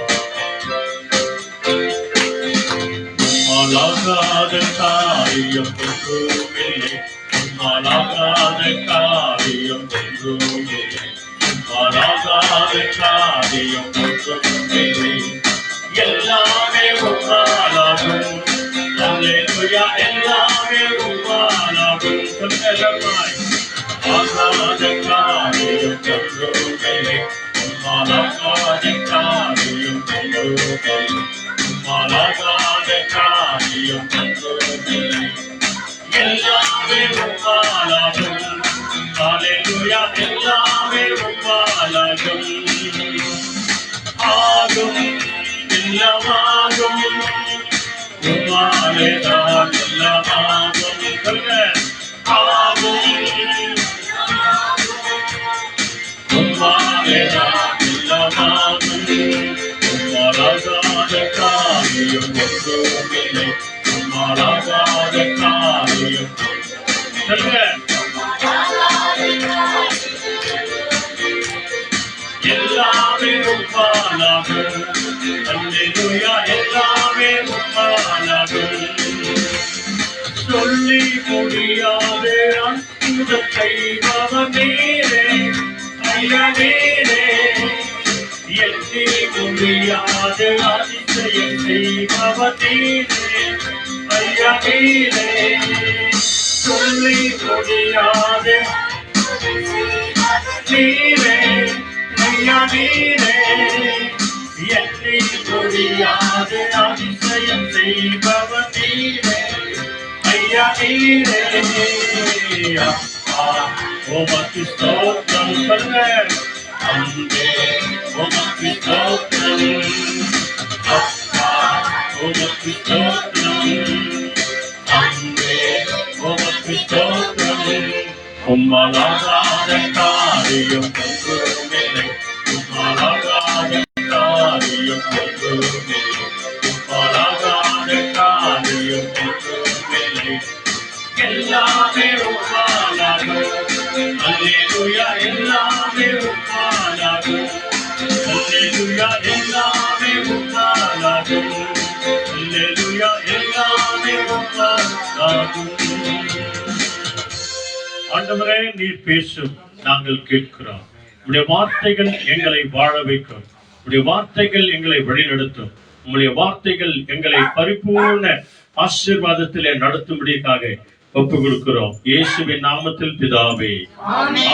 உம்மாலாகாத காரியம் ஒன்றுமில்லை. உம்மாலாகாத காரியம் ஒன்றுமில்லை. உம்மாலாகாத காரியம் ஒன்றுமில்லை. எல்லாமே உம்மாலாகும். அல்லேலூயா. எல்லாமே உம்மாலாகும். சொந்தமாய் ஆகாத காரியம் ஒன்றுமில்லை. உம்மாலாகாத காரியம் ஒன்றுமில்லை. உம்மாலாகாத காரியம் ஒன்றுமில்லை. எல்லாமே உம்மாலாகும். அல்லேலூயா. எல்லாமே உம்மாலாகும். ஆகும், எல்லாமாகும். உம்மாலேதான் எல்லாமாகும். சொல்லுங்க. ஆகும், உம்மாலேதான் எல்லாமாகும். உம்மாலாகாத காரியம் ஒன்றுமில்லை. உம்மாலாகாத காரியம். சொல்லுங்க. எல்லாமே உம்மாலாகும். அல்லேலூயா. எல்லாமே உம்மாலாகும். சொல்லி முடியாத அற்புதம் செய்பவர் நீரே. ஐயா நீரே. எண்ணி முடியாத அதிசயம் செய்பவர் நீரே. ஐயா நீரே. சொல்லி முடியாத நீரே. ஐயா நீரே. எண்ணி முடியாத அதிசயம் செய்பவர் நீரே. ஐயா நீரே. உமக்கு ஸ்தோத்திரம். சொல்லுங்க. அன்பே உமக்கு ஸ்தோத்திரம். அப்பா உமக்கு ஸ்தோத்திரம். அன்பே உமக்கு ஸ்தோத்திரம். உம்மாலாகாத காரியம் ஒன்றுமில்லை. உம்மாலாகாத காரியம் ஒன்றுமில்லை. உம்மாலாகாத காரியம் ஒன்றுமில்லை. எல்லாமே உம்மாலாகும். அல்லேலூயா. எல்லாமே உம்மாலாகும். அல்லேலூயா. எல்லாமே உம்மாலாகும். அல்லேலூயா. எல்லாமே உம்மாலாகும். ஆண்டவரே, நீர் பேசும், நாங்கள் கேட்கிறோம். உம்முடைய வார்த்தைகள் எங்களை வாழ வைக்கும். உம்முடைய வார்த்தைகள் எங்களை வழிநடத்தும். உம்முடைய வார்த்தைகள் எங்களை பரிபூர்ண ஆசீர்வாதத்திலே நடத்தும்படியாக ஒப்பு கொடுக்கிறோம். இயேசுவின் நாமத்தில் பிதாவே.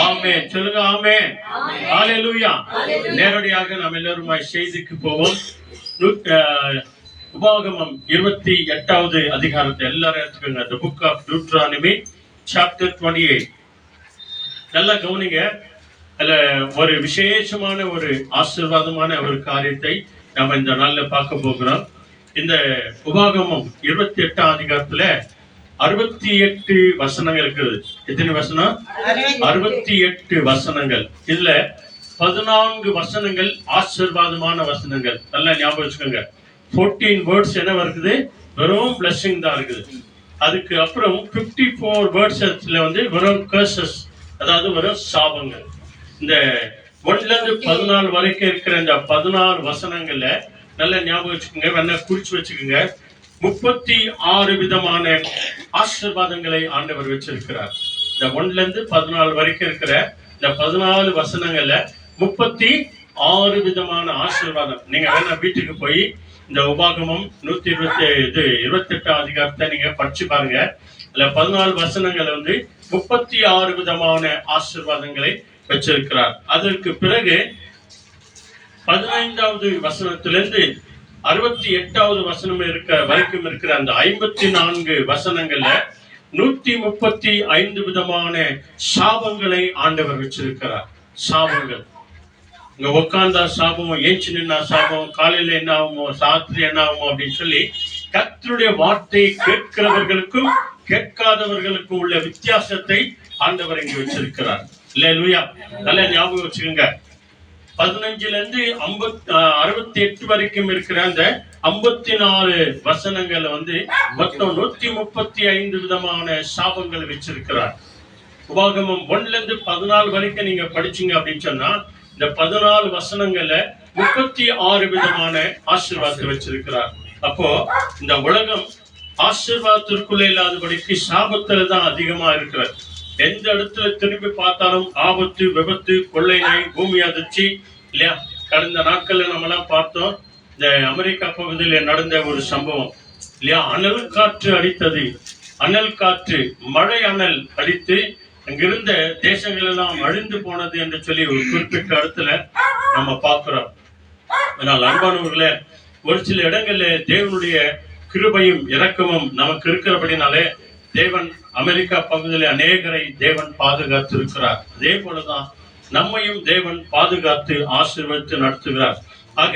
ஆமென். சொல்லுங்க. ஆமென். ஹல்லேலூயா. நேரடியாக நாம் எல்லாருமாய் செய்திக்கு போவோம். உபாகமம் 28வது அதிகாரத்தை எல்லாரும் எடுத்துக்கோங்க. The book of Deuteronomy chapter 28. நல்லா கவனிங்க. அதுல ஒரு விசேஷமான ஒரு ஆசீர்வாதமான ஒரு காரியத்தை நம்ம இந்த நாள்ல பார்க்க போகிறோம். இந்த உபாகமம் 28ஆம் அதிகாரத்துல 68 வசனங்கள் இருக்குது. எத்தனை வசனம்? 68 வசனங்கள். இதுல 14 வசனங்கள் ஆசீர்வாதமான வசனங்கள். நல்லா ஞாபகம் வச்சுக்கோங்க. 14 வேர்ட்ஸ் என்ன இருக்குது? வெறும் பிளஸிங் தான் இருக்குது. அதுக்கு அப்புறம் 54 வேர்ட்ஸ்ல வந்து வெறும் கர்சஸ், அதாவது வெறும் சாபங்கள். இந்த 1ல இருந்து 14 வரைக்கும் இருக்கிற இந்த 14 வசனங்கள்ல நல்ல ஞாபகம் வச்சுக்கோங்க, வேணா குறிச்சு வச்சுக்கோங்க. 36 விதமான ஆசீர்வாதங்களை ஆண்டவர் வச்சிருக்கிறார். இந்த 1ல இருந்து 14 வரைக்கும் இருக்கிற இந்த 14 வசனங்கள்ல 36 விதமான ஆசீர்வாதம். நீங்க வேணா வீட்டுக்கு போய் இந்த உபாகமம் 128 அதிகாரத்தை நீங்க படிச்சு பாருங்க. அதுல 14 வசனங்கள் 36 விதமான ஆசீர்வாதங்களை வச்சிருக்கிறார். அதற்கு பிறகு 15வது வசனத்திலிருந்து 68வது வசனம் வரைக்கும் இருக்கிற அந்த 54 வசனங்கள்ல 135 விதமான சாபங்களை ஆண்டவர் வச்சிருக்கிறார். சாபங்கள், இங்க உட்கார்ந்தா சாபம், ஏஞ்சி நின்னா சாபம், காலையில என்ன ஆகுமோ, ராத்திரி என்ன ஆகுமோ அப்படின்னு சொல்லி கர்த்தருடைய வார்த்தையை கேட்கிறவர்களுக்கும் கேட்காதவர்களுக்கும் உள்ள வித்தியாசத்தை ஆண்டவர் இங்க வச்சிருக்கிறார். அல்லேலூயா. நல்ல ஞாபகம் வச்சுக்கோங்க. 15ல இருந்து 68 வரைக்கும் இருக்கிற அந்த 54 வசனங்கள் மொத்தம் 135 விதமான சாபங்கள் வச்சிருக்கிறார். உபாகமம் 1ல இருந்து 14 வரைக்கும் நீங்க படிச்சீங்க அப்படின்னு சொன்னா இந்த 14 வசனங்கள்ல 36 விதமான ஆசீர்வாதத்தை வச்சிருக்கிறார். அப்போ இந்த உலகம் ஆசீர்வாதத்திற்குள்ள இல்லாதபடிக்கு சாபத்துல தான் அதிகமா இருக்கிறது. எந்த இடத்துல திரும்பி பார்த்தாலும் ஆபத்து, விபத்து, கொள்ளை நோய், பூமி அதிர்ச்சி இல்லையா? கடந்த நாட்கள்ல நம்ம எல்லாம் பார்த்தோம், இந்த அமெரிக்கா பகுதியில் நடந்த ஒரு சம்பவம் இல்லையா? அனல் காற்று அடித்தது, அனல் காற்று, மழை அனல் அடித்து அங்கிருந்த தேசங்கள் எல்லாம் அழிந்து போனது என்று சொல்லி ஒரு குறிப்பிட்ட இடத்துல நம்ம பார்க்கிறோம். ஆனால் அன்பானவர்களே, ஒரு சில இடங்கள்ல தேவனுடைய கிருபையும் இரக்கமும் நமக்கு இருக்கிறபடினாலே தேவன் அமெரிக்கா பகுதியில் அநேகரை தேவன் பாதுகாத்து இருக்கிறார். அதே போலதான் நம்மையும் தேவன் பாதுகாத்து ஆசீர்வதித்து நடத்துகிறார். ஆக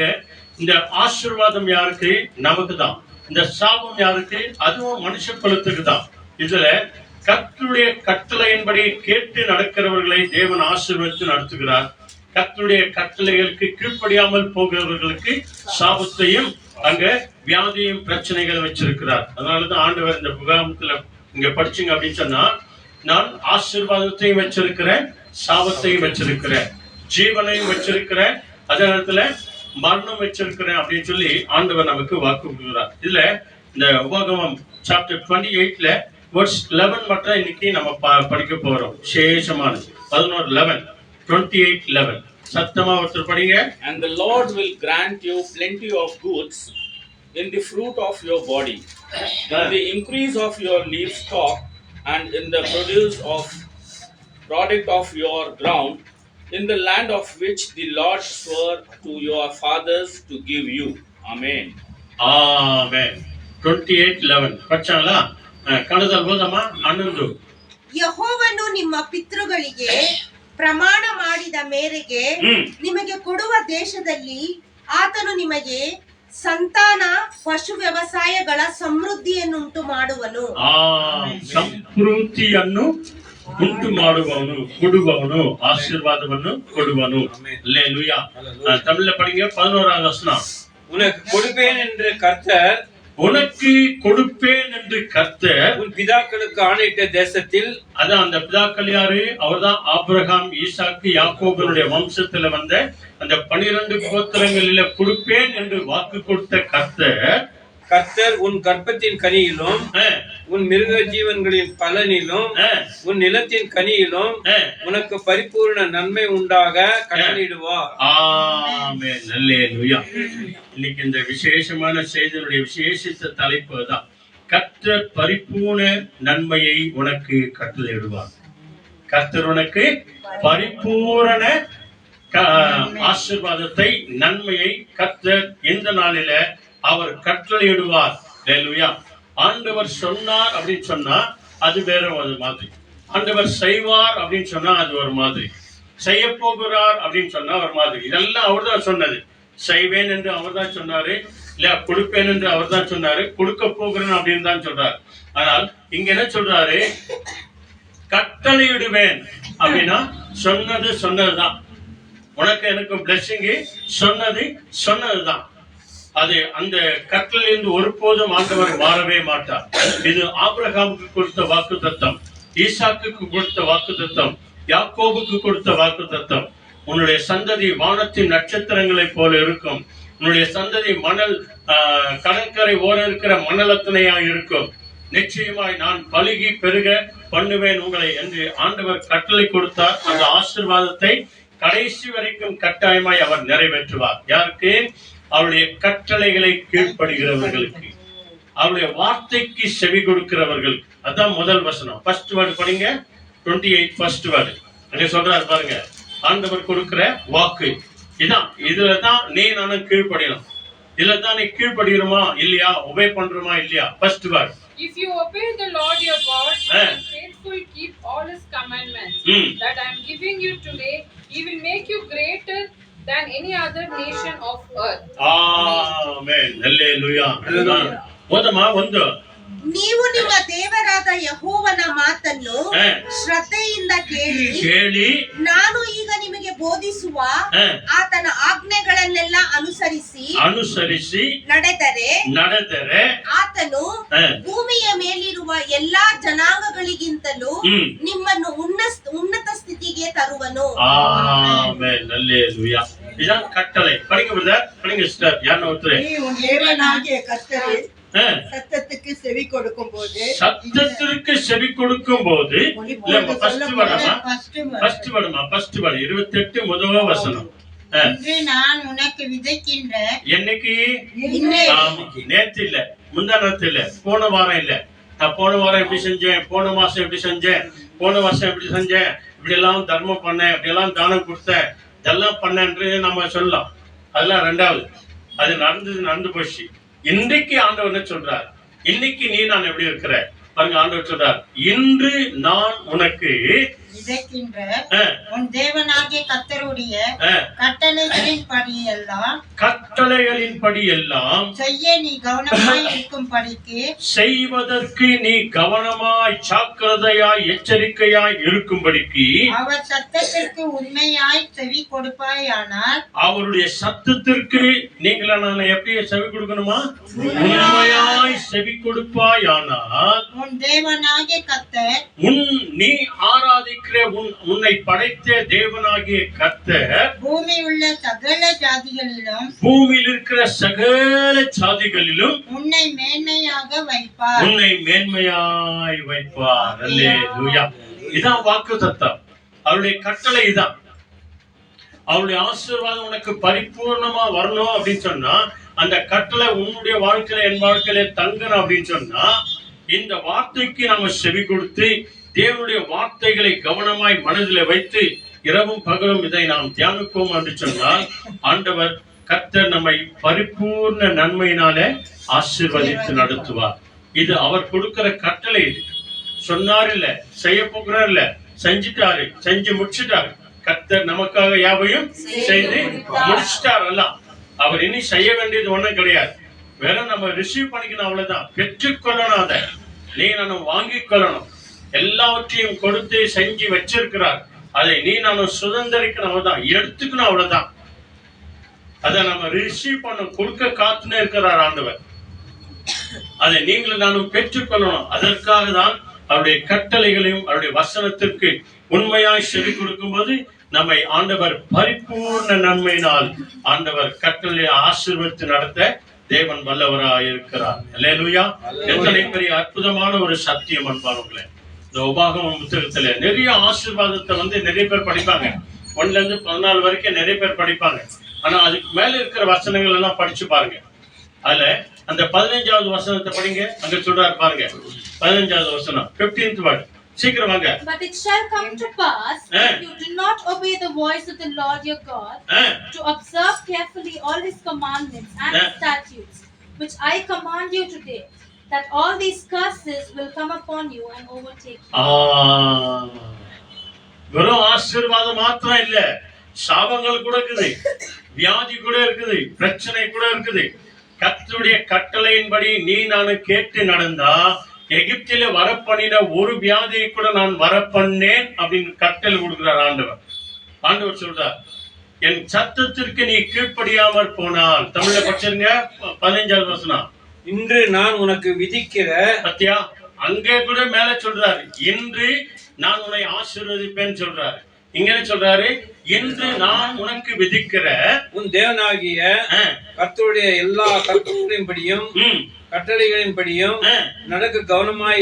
இந்த ஆசீர்வாதம் யாருக்கு? நமக்கு தான். இந்த சாபம் யாருக்கு? அதுவும் மனுஷ குலத்துக்கு தான். இதுல கர்த்தருடைய கட்டளையின்படி கேட்டு நடக்கிறவர்களை தேவன் ஆசீர்வதித்து நடத்துகிறார். கர்த்தருடைய கட்டளைகளுக்கு கீழ்ப்படியாமல் போகிறவர்களுக்கு சாபத்தையும் அங்க வியாதியும் பிரச்சனைகளை வச்சிருக்கிறார். அதனாலதான் ஆண்டவர் இந்த புகாமத்துல இங்க படிச்சீங்க அப்படின்னு சொன்னா, நான் ஆசீர்வாதத்தையும் வச்சிருக்கிறேன், சாபத்தையும் வச்சிருக்கிறேன், ஜீவனையும் வச்சிருக்கிறேன், அதே நேரத்துல மரணம் வச்சிருக்கிறேன் அப்படின்னு சொல்லி ஆண்டவர் நமக்கு வாக்கு கொடுக்கிறார். இதுல இந்த உபாகமம் சாப்டர் 28ல verse 11 மட்டும் இன்னைக்கு நம்ம படிக்க போறோம். விசேஷமானது 11 28:11 சத்தமா ஒருத்தர் படிங்க. And the Lord will grant you plenty of goods in the fruit of your body, in the increase of your livestock, and in the product of your ground, in the land of which the Lord swore to your fathers to give you. Amen. Amen. 28:11 படிச்சாங்களா? ಕಣದಲ್ಲಿ ಹೋದಮ್ಮ 11. ಯೆಹೋವನು ನಿಮ್ಮ ಪಿತೃಗಳಿಗೆ ಪ್ರಮಾಣ ಮಾಡಿದ ಮೇರೆಗೆ ನಿಮಗೆ ಕೊಡುವ ದೇಶದಲ್ಲಿ ಆತನು ನಿಮಗೆ ಸಂತಾನ, ಪಶು ವ್ಯವಸಾಯಗಳ ಸಮೃದ್ಧಿಯನ್ನುಂಟು ಮಾಡುವನು. ಸಮೃದ್ಧಿಯನ್ನು ಉಂಟು ಮಾಡುವವನು, ಕೊಡುವವನು, ಆಶೀರ್ವಾದವನ್ನು ಕೊಡುವನು. அல்லேலூயா. தமிழ்ல படிங்க 11வது வசனம். உனக்கு கொடுப்பேன் என்று கர்த்தர், உனக்கு கொடுப்பேன் என்று கர்த்தர் உன் பிதாக்களுக்கு ஆணையிட்ட தேசத்தில், அதான் அந்த பிதாக்கள் யாரு? அவர்தான் ஆபிரகாம், ஈசாக்கு, யாக்கோபனுடைய வம்சத்துல வந்த அந்த 12 கோத்திரங்களில கொடுப்பேன் என்று வாக்கு கொடுத்த கர்த்தர் உன் கற்பத்தின் கனியிலும், உன் மிருக ஜீவன்களின் பலனிலும், உன் நிலத்தின் கனியிலும் உனக்கு பரிபூர்ண நன்மை உண்டாக கட்டளையிடுவார். ஆமென். அல்லேலூயா. இன்னைக்கு இந்த விசேஷமான செய்தியுடைய விசேஷித்த தலைப்பு தான், கர்த்தர் பரிபூர்ண நன்மையை உனக்கு கட்டளையிடுவார். கர்த்தர் உனக்கு பரிபூரண ஆசீர்வாதத்தை, நன்மையை கர்த்தர் இந்த நாளில அவர் கட்டளையிடுவார். அல்லேலூயா. ஆண்டவர் சொன்னார் அப்படின்னு சொன்னா அது வேற ஒரு மாதிரி, ஆண்டவர் செய்வார் அப்படின்னு சொன்னா அது ஒரு மாதிரி, செய்ய போகிறார் அப்படின்னு சொன்னா ஒரு மாதிரி. இதெல்லாம் அவர் தான் சொன்னது. செய்வேன் என்று அவர் தான் சொன்னாரு, இல்ல கொடுப்பேன் என்று அவர் தான் சொன்னாரு, கொடுக்க போகிறேன் அப்படின்னு தான் சொல்றாரு. ஆனால் இங்க என்ன சொல்றாரு? கட்டளையிடுவேன் அப்படின்னா சொன்னதுதான். உனக்கு எனக்கு பிளெஸிங் சொன்னதுதான். அது அந்த கட்டளையிலிருந்து ஒருபோதும் ஆண்டவர் மாறவே மாட்டார். இது ஆபிரகாமுக்கு கொடுத்த வாக்கு தத்தம், ஈசாக்குக்கு கொடுத்த வாக்கு தத்தம், யாக்கோபுக்கு கொடுத்த வாக்குத்தத்தம். உன்னுடைய சந்ததி வானத்தின் நட்சத்திரங்களைப் போல இருக்கும். உன்னுடைய சந்ததி மணல் கடற்கரை ஓர இருக்கிற மணலத்தனையா இருக்கும். நிச்சயமாய் நான் பலுகி பெருக பண்ணுவேன் உங்களை என்று ஆண்டவர் கட்டளை கொடுத்தார். அந்த ஆசீர்வாதத்தை கடைசி வரைக்கும் கட்டாயமாய் அவர் நிறைவேற்றுவார். யாருக்கு? அவருடைய கட்டளைகளை கீழ்ப்படுகிறவர்களுக்கு, அவருடைய வார்த்தைக்கு செவி கொடுக்கிறவர்கள். அதான் முதல் வசனம். ஃபர்ஸ்ட் வேர்டு படிங்க, 28 ஃபர்ஸ்ட் வேர்டு. அங்க சொல்றாரு பாருங்க, ஆண்டவர் கொடுக்கிற வாக்கு இதான். இதுலதான் நீ நானும் கீழ்ப்படியணும். இதுலதான் நீ கீழ்ப்படுகிறோமா இல்லையா, ஒபே பண்றோமா இல்லையா. First word, If you obey the Lord your God and faithfully keep all His commandments that I am giving you today, He will make you greater than any other nation of earth. Amen. Hallelujah. ಓದಮ್ಮ ಒಂದು. ನೀವು ನಿಮ್ಮ ದೇವರಾದ ಯೆಹೋವನ ಮಾತನ್ನು ಶ್ರದ್ಧೆಯಿಂದ ಕೇಳಿ ನಾನು ಈಗ ನಿಮಗೆ ಬೋಧಿಸುವ ಆತನ ಆಜ್ಞೆಗಳನ್ನೆಲ್ಲ ಅನುಸರಿಸಿ ನಡೆದರೆ ಆತನು ಭೂಮಿಯ ಮೇಲಿರುವ ಎಲ್ಲಾ ಜನಾಂಗಗಳಿಗಿಂತಲೂ ನಿಮ್ಮನ್ನು ಉನ್ನತ ಸ್ಥಿತಿಗೆ ತರುವನು. ಆಮೆನ್. ಹಲ್ಲೆಲೂಯಾ. ಇದಾನ್ ಕಟ್ಟಳೆ. படிங்க பிரதர், படிங்க சிஸ்டர். யாரன ஒருத்தர். நீ உன் தேவனாகிய கர்த்தரே சத்தத்துக்கு செவி கொடுக்கும் போது, சத்தத்திற்கு செவி கொடுக்கும் போது, ஃபர்ஸ்ட் வேர்டுமா 28 முதல் வசனம். இன்று நான் உனக்கு விதைக்கின்ற, என்னைக்கு? நேத்து இல்ல, முந்தானத்து இல்ல, போன வாரம் இல்ல. நான் போன வாரம் எப்படி செஞ்சேன், போன மாசம் எப்படி செஞ்சேன், போன வருஷம் எப்படி செஞ்சேன், இப்படி எல்லாம் தர்மம் பண்ணேன், இப்படி எல்லாம் தானம் கொடுத்தேன், இதெல்லாம் பண்ணேன்னு நம்ம சொல்லலாம். அதெல்லாம் ரெண்டாவது. அது நடந்து போச்சு. இன்றைக்கு ஆண்டவர் என்ன சொல்றார்? இன்னைக்கு நீ நான் எப்படி இருக்கிற பாருங்க. ஆண்டவர் சொல்றார், இன்று நான் உனக்கு விதைக்கின்ற உன் தேவனாகிய கர்த்தருடைய கட்டளைகளின்படி எல்லாம் செய்ய நீ கவனமாய் இருக்கும்படிக்கு, செய்வதற்கு நீ கவனமாய் ஜாக்கிரதையாய் எச்சரிக்கையாய் இருக்கும்படிக்கு அவர் சத்தத்திற்கு உண்மையாய் செவி கொடுப்பாயானால், அவருடைய சத்தத்திற்கு நீங்கள் நான் எப்படி செவி கொடுக்கணுமா? உண்மையாய் செவி கொடுப்பாயானால் உன் தேவனாகிய கர்த்தர், நீ ஆராதிக்கிற உன்னை படைத்த தேவனாகிய கர்த்தர் பூமியில் உள்ள சகல ஜாதிகளிலும், பூமியில் இருக்கிற சகல ஜாதிகளிலும் உன்னை மேன்மையாக வைப்பார், உன்னை மேன்மையாய் வைப்பார். அல்லேலூயா. இதான் வாக்குத்தத்தம். அவருடைய கட்டளை இதான். அவருடைய ஆசீர்வாதம் உனக்கு பரிபூர்ணமா வரணும் அப்படின்னு சொன்னா, அந்த கட்டளை உன்னுடைய வாழ்க்கையில என் வாழ்க்கையில தங்கணும் அப்படின்னு சொன்னா, இந்த வார்த்தைக்கு நாம செவி கொடுத்து தேவனுடைய வார்த்தைகளை கவனமாய் மனதில் வைத்து இரவும் பகலும் இதை நாம் தியானிப்போம் என்று சொன்னால், ஆண்டவர் கர்த்தர் நம்மை பரிபூர்ண நன்மையினாலே ஆசீர்வதித்து நடத்துவார். இது அவர் கொடுக்கிற கட்டளை. இது சொன்னார் இல்ல, செய்ய போகிறார் இல்ல, செஞ்சுட்டாரு, செஞ்சு முடிச்சுட்டாரு. கர்த்தர் நமக்காக யாவையும் செய்து முடிச்சுட்டார். எல்லாம் அவர் இனி செய்ய வேண்டியது ஒண்ணும் கிடையாது. வேற நம்ம ரிசீவ் பண்ணிக்கணும், அவ்வளவுதான். பெற்றுக்கொள்ளணும், அதை நீ நானும் வாங்கிக் கொள்ளணும். எல்லாவற்றையும் கொடுத்து செஞ்சு வச்சிருக்கிறார். அதை நீ நானும் சுதந்திரிக்கணும், அவ்வளவுதான். எடுத்துக்கணும், அவ்வளவுதான். அதை நம்ம ரிசீவ் பண்ண கொடுக்க காத்துனே இருக்கிறார் ஆண்டவர். அதை நீங்களும் நானும் பெற்றுக்கொள்ளணும். அதற்காக தான் அவருடைய கட்டளைகளையும் அவருடைய வசனத்திற்கு உண்மையாய் செவி கொடுக்கும் போது நம்மை ஆண்டவர் பரிபூர்ண நன்மையினால் ஆண்டவர் கட்டளை ஆசீர்வதித்து நடத்த தேவன் வல்லவராய் இருக்கிறார். அல்லேலூயா. எத்தனை பெரிய அற்புதமான ஒரு சத்தியம் அன்பானவர்களே. இந்த உபாகம புத்தகத்துல நிறைய ஆசீர்வாதத்தை நிறைய பேர் படிப்பாங்க. 1 இருந்து 14 வரைக்கும் நிறைய பேர் படிப்பாங்க. ஆனா அதுக்கு மேல இருக்கிற வசனங்கள் எல்லாம் படிச்சு பாருங்க. அதுல அந்த 15வது வசனத்தை படிங்க. அங்க சொல்றாரு பாருங்க, 15வது வசனம் 15th word. சீக்கிரம் வாங்க. But it shall come to pass, if you do not obey the voice of the Lord your God, to observe carefully all His commandments and statutes, which I command you today, that all these curses will come upon you and overtake you. வெறும் ஆசீர்வாதம் மாத்திரம் இல்ல, சாபங்கள் கூட இருக்குது, வியாதி கூட இருக்குது, பிரச்சனை கூட இருக்குது. கர்த்தருடைய கட்டளையின்படி நீ நான் கேட்டு நடந்தா, எகிப்தில வரப்பண்ணின ஒரு வியாதியை கூட நான் வரப்பண்ணேன் அப்படின்னு கட்டளை கொடுக்கிறார் ஆண்டவர். ஆண்டவர் சொல்றார், என் சத்தத்திற்கு நீ கீழ்ப்படியாமல் போனால். தமிழ்ல படிச்சிருங்க 15வது வசனம். இன்று நான் உனக்கு விதிக்கிற, பத்தியா அங்கே கூட மேல சொல்றாரு, இன்று நான் உன்னை ஆசீர்வதிப்பேன்னு சொல்றாரு. இங்க என்ன சொல்றாரு? என்று நான் உனக்கு விதிக்கிற உன் தேவனாகிய கர்த்தருடைய எல்லா கட்டளைகளின்படியும் நடக்க கவனமாய்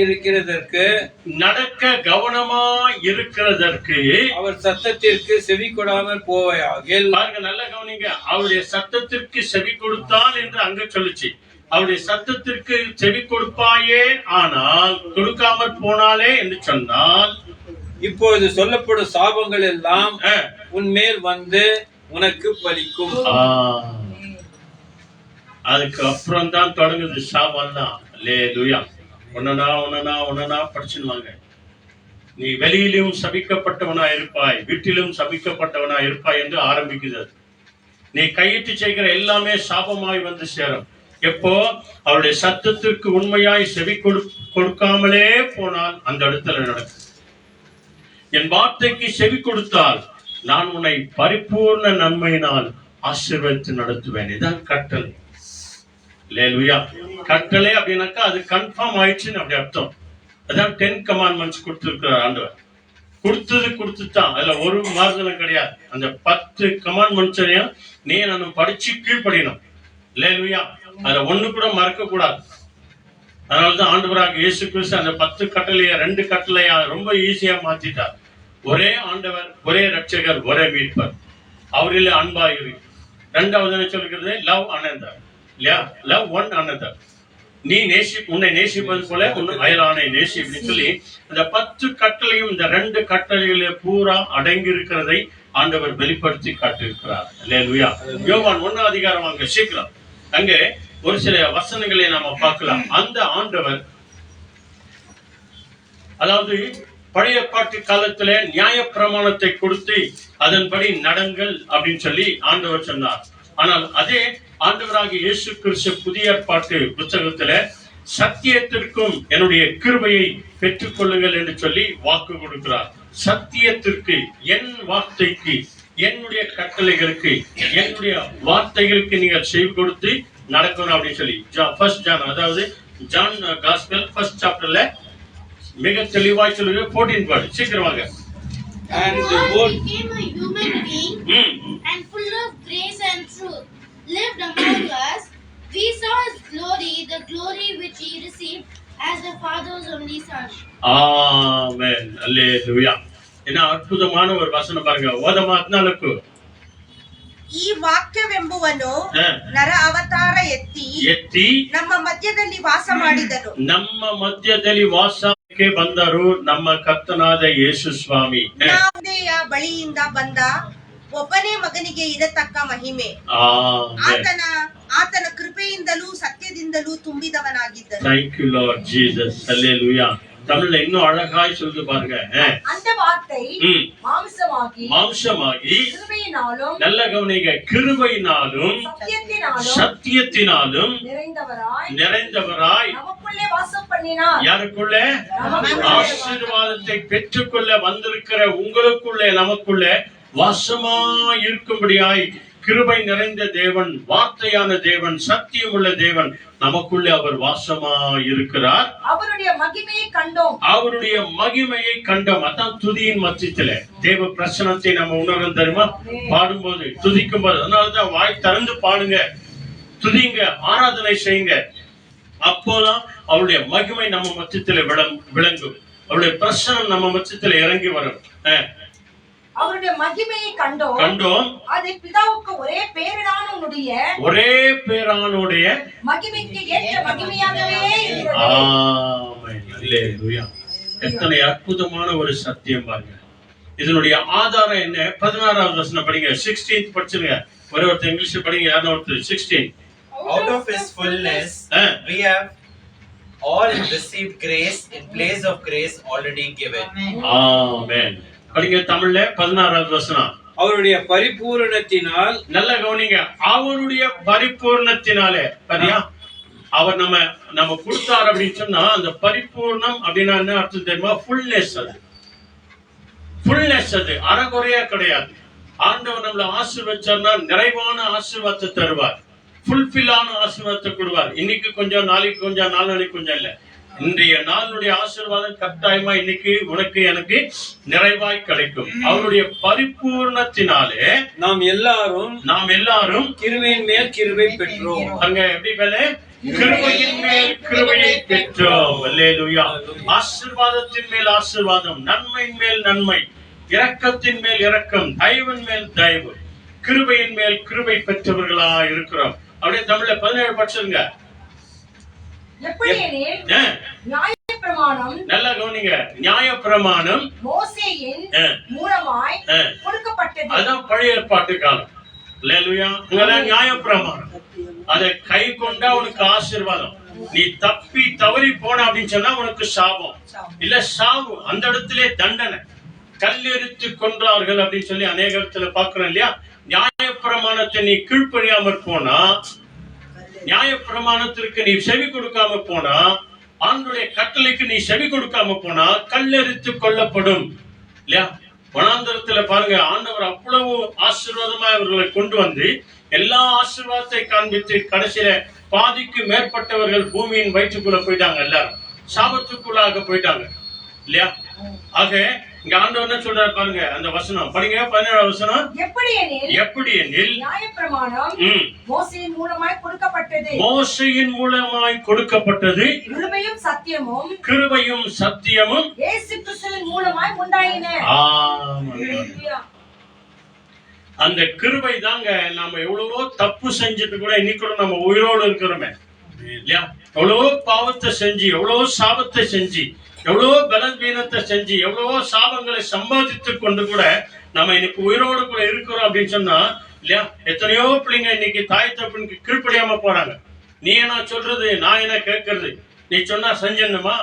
இருக்கிறதற்கு அவர் சத்தத்திற்கு செவி கொடாமல் போவாயாகில். பாருங்க, நல்ல கவனிங்க. அவருடைய சத்தத்திற்கு செவி கொடுத்தான் என்று அங்க சொல்லுச்சு. அவருடைய சத்தத்திற்கு செவி கொடுப்பாயே, ஆனால் கொடுக்காமற் போனாலே என்று சொன்னால், இப்பொழுது சொல்லப்படும் சாபங்கள் எல்லாம் உன் மேல் வந்து உனக்கு பலிக்கும். அதுக்கு அப்புறம் தான் தொடங்குது சாபம் தான். அல்லேலூயா. ஒன்னா படிச்சுடுவாங்க. நீ வெளியிலும் சபிக்கப்பட்டவனா இருப்பாய், வீட்டிலும் சபிக்கப்பட்டவனா இருப்பாய் என்று ஆரம்பிக்குது. நீ கையிட்டு செய்கிற எல்லாமே சாபமாய் வந்து சேரும். எப்போ அவருடைய சத்தத்திற்கு உண்மையாய் செவி கொடுக்காமலே போனால் அந்த இடத்துல நடக்கும். என் வார்த்தைக்கு செவி கொடுத்தால் நான் உன்னை பரிபூர்ண நன்மையினால் ஆசீர்வதித்து நடத்துவேன். இதான் கட்டளை. அல்லேலூயா. கட்டளை அப்படின்னாக்கா அது கன்ஃபார்ம் ஆயிடுச்சுன்னு அப்படி அர்த்தம். அதான் 10 கமாண்ட்மெண்ட்ஸ் கொடுத்திருக்கிறார் ஆண்டவர். கொடுத்துதான், அதுல ஒரு மாறுதலும் கிடையாது. அந்த 10 கமாண்ட்மெண்ட்ஸையும் நீ நான் படிச்சு கீழ்ப்படியணும். அல்லேலூயா. அதுல ஒண்ணு கூட மறக்க கூடாது. அதனாலதான் ஆண்டவராக இயேசு கிறிஸ்து அந்த 10 கட்டளைய 2 கட்டளையா ரொம்ப ஈஸியா மாத்திட்டார். ஒரே ஆண்டவர், ஒரே ரட்சகர், ஒரே மீட்பர், அவரில் அன்பாயிரு. ரெண்டாவது சொல்கிறது லவ் அனதர், இல்லையா? Love one another. நீ உன்னை நேசிப்பது போல உன் அயலானை நேசி அப்படின்னு சொல்லி இந்த 10 கட்டளையும் இந்த 2 கட்டளைகளே பூரா அடங்கி இருக்கிறதை ஆண்டவர் வெளிப்படுத்தி காட்டியிருக்கிறார். அல்லேலூயா. யோவான் 1 அதிகாரம் வாங்க சீக்கிரம். அங்கே ஒரு சில வசனங்களை நாம பார்க்கலாம். அந்த ஆண்டவர், அதாவது பழைய பாட்டு காலத்துல நியாய பிரமாணத்தை கொடுத்து அதன்படி நடங்கள் அப்படின்னு சொல்லி ஆண்டவர் சொன்னார். ஆனால் அதே ஆண்டவராகிய இயேசு கிறிஸ்து புதிய ஏற்பாட்டு புத்தகத்துல சத்தியத்திற்கும் என்னுடைய கிருபையை பெற்றுக் கொள்ளுங்கள் என்று சொல்லி வாக்கு கொடுக்கிறார். சத்தியத்திற்கு, என் வார்த்தைக்கு, என்னுடைய கட்டளைகளுக்கு, என்னுடைய வார்த்தைகளுக்கு நீங்கள் செவி கொடுத்து நடக்கணும் அப்படின்னு சொல்லி ஃபர்ஸ்ட் ஜான், அதாவது ஜான் காஸ்பல் ஃபர்ஸ்ட் சாப்டர்ல மிக தெளிவாய் சொல்லுங்க. 14 பாடு சீக்கிரமாக. And the word became a human being and full of grace and truth lived among us. We saw his glory, the glory which he received as the Father's only Son. Amen. Hallelujah. என்ன அற்புதமான ஒரு வசனம் பாருங்க. ಓದ 14. ಈ ವಾಕ್ಯವೆಂಬುವನು ನರ ಅವತಾರ ಎತ್ತಿ ನಮ್ಮ ಮಧ್ಯದಲ್ಲಿ ವಾಸ ಮಾಡಿದನು. ನಮ್ಮ ಮಧ್ಯದಲ್ಲಿ ವಾಸಕ್ಕೆ ಬಂದರು ನಮ್ಮ ಕರ್ತನಾದ ಯೇಸು ಸ್ವಾಮಿ. ತಂದೆಯ ಬಳಿಯಿಂದ ಬಂದ ಒಬ್ಬನೇ ಮಗನಿಗೆ ಇರತಕ್ಕ ಮಹಿಮೆ. ಆತನ ಕೃಪೆಯಿಂದಲೂ ಸತ್ಯದಿಂದಲೂ ತುಂಬಿದವನಾಗಿದ್ದನು. Thank you Lord Jesus. Hallelujah. தமிழ்ல இன்னும் அழகாய் சொல்லுது பாருங்க. அந்த வார்த்தை மாம்சமாகி கிருபையினாலும், நல்ல கவனிங்க, கிருபையினாலும் சத்தியத்தினாலும் நிறைந்தவராய் நமக்குள்ளே வாசம் பண்ணினார். யாருக்குள்ளே? ஆசீர்வாதத்தை பெற்றுக்கொள்ள வந்திருக்கிற உங்களுக்குள்ளே, நமக்குள்ளே வாசமா இருக்கும்படியாய் கிருபை நிறைந்த தேவன், வார்த்தையான தேவன், சத்தியமுள்ள தேவன் நமக்குள்ளே அவர் வாசமா இருக்கிறார். அவருடைய மகிமையை கண்டோம். அதான் துதியின் மத்தியில தேவ பிரசனத்தை நம்ம உணர்ந்து தெரியுமா? பாடும்போது, துதிக்கும் போது. அதனாலதான் வாய் திறந்து பாடுங்க, துதிங்க, ஆராதனை செய்யுங்க. அப்போதான் அவருடைய மகிமை நம்ம மத்தியில விளங்கும். அவருடைய பிரசனம் நம்ம மத்தியில இறங்கி வரும். அவருடைய மகிமையை கண்டோம். அது பிதாவுக்கு ஒரே பேரானுடைய மகிமைக்கு ஏற்ற மகிமையாகவே இருக்கிறது. ஆமென். அல்லேலூயா. எத்தனை அற்புதமான ஒரு சத்தியம் பாருங்க. இதனுடைய ஆதாரம் என்ன? 16வது வசனம் படிங்க. 16th படிச்சுங்க. ஒருத்தர் இங்கிலீஷ் படிங்க. யாரோ ஒருத்தர் 16. Out of his fullness we have all received grace in place of grace already given. Amen. படிங்க தமிழ்ல 16வது வசனம். அவருடைய பரிபூரணத்தினால், நல்ல கவனிங்க, அவருடைய பரிபூரணத்தினாலே. சரியா? அவர் நம்ம கொடுத்தார் அப்படின்னு சொன்னா அந்த பரிபூர்ணம் அப்படின்னா என்ன அர்த்தம் தெரியுமா? ஃபுல்னஸ். அது அறகுறையா கிடையாது. ஆண்டவர் நம்மளை ஆசீர்வதிச்சார்னா நிறைவான ஆசீர்வாதத்தை தருவார். ஃபுல்ஃபில்லான ஆசீர்வாதத்தை கொடுவார். இன்னைக்கு கொஞ்சம், நாளைக்கு கொஞ்சம், நாளைக்கு கொஞ்சம் இல்ல. இன்றைய நாளுடைய ஆசீர்வாதம் கட்டாயமா இன்னைக்கு உனக்கு எனக்கு நிறைவாய் கிடைக்கும். அவருடைய பரிபூர்ணத்தினாலே நாம் எல்லாரும் கிருபையின் மேல் கிருபை பெற்றோம். அங்க எப்படி வேலை? கிருபையின் மேல் கிருபையை பெற்றோம். அல்லேலூயா. ஆசீர்வாதத்தின் மேல் ஆசீர்வாதம், நன்மையின் மேல் நன்மை, இரக்கத்தின் மேல் இரக்கம், தயவின் மேல் தயவு, கிருபையின் மேல் கிருபை பெற்றவர்களா இருக்கிறோம். அப்படியே தமிழ்ல 17 படிச்சுங்க. நல்லா கவனிங்க. நியாயப்பிரமாணம் மோசேயின் மூலமாய் கொடுக்கப்பட்டது. அதான் பழைய ஏற்பாட்டு காலம். அல்லேலூயா. நியாயப்பிரமாணம் அதை கை கொண்டா உனக்கு ஆசீர்வாதம். நீ தப்பி தவறி போன அப்படின்னு சொன்னா உனக்கு சாபம், இல்ல சாவு, அந்த இடத்திலே தண்டனை. கல்லெரித்து கொன்றார்கள் அப்படின்னு சொல்லி அநேக இடத்துல பாக்குறோம் இல்லையா? நியாயப்பிரமாணத்தை நீ கீழ்ப்படியாமற் போனா, நியாயப்பிரமாணத்திற்கு நீ செவி கொடுக்காம போனா, ஆண்டுடைய கட்டளைக்கு நீ செவி கொடுக்காம போனா கல்லெரித்து கொல்லப்படும் இல்லையா? வனாந்தரத்துல பாருங்க, ஆண்டவர் அவ்வளவு ஆசீர்வாதமா அவர்களை கொண்டு வந்து எல்லா ஆசீர்வாதத்தை காண்பித்து கடைசியில பாதிக்கு மேற்பட்டவர்கள் பூமியின் வயிற்றுக்குள்ள போயிட்டாங்க, எல்லாரும் சாபத்துக்குள்ளாக போயிட்டாங்க இல்லையா? ஆக இங்க ஆண்டவர் என்ன சொல்றாரு பாருங்க, அந்த வசனம் படிங்க. 17 வசனம். எப்படி எனில் நியாயப்பிரமாணம் மோசேயின் மூலமாய் கொடுக்கப்பட்டது. மோசேயின் மூலமாய் கொடுக்கப்பட்டது. கிருபையும் சத்தியமும் இயேசு கிறிஸ்துவின் மூலமாய் உண்டாயின. அந்த கிருபை தாங்க. நாம எவ்வளவோ தப்பு செஞ்சுட்டு கூட இன்னைக்கு கூட நம்ம உயிரோடு இருக்கிறோமே இல்லையா? எவ்வளவோ பாவத்தை செஞ்சு, எவ்வளவோ சாபத்தை செஞ்சு, எவ்வளவோ பலவீனத்தை செஞ்சு, எவ்வளவோ சாபங்களை சம்பாதித்து கொண்டு கூட நம்ம இன்னைக்கு உயிரோடு கூட இருக்கிறோம் அப்படின்னு சொன்னா இல்லையா? எத்தனையோ பிள்ளைங்க இன்னைக்கு தாய் தப்புக்கு கீழ்ப்படியாம போறாங்க. நீ என்ன சொல்றது, நான் என்ன கேட்கறது, நீ சொன்னா செஞ்சணுமா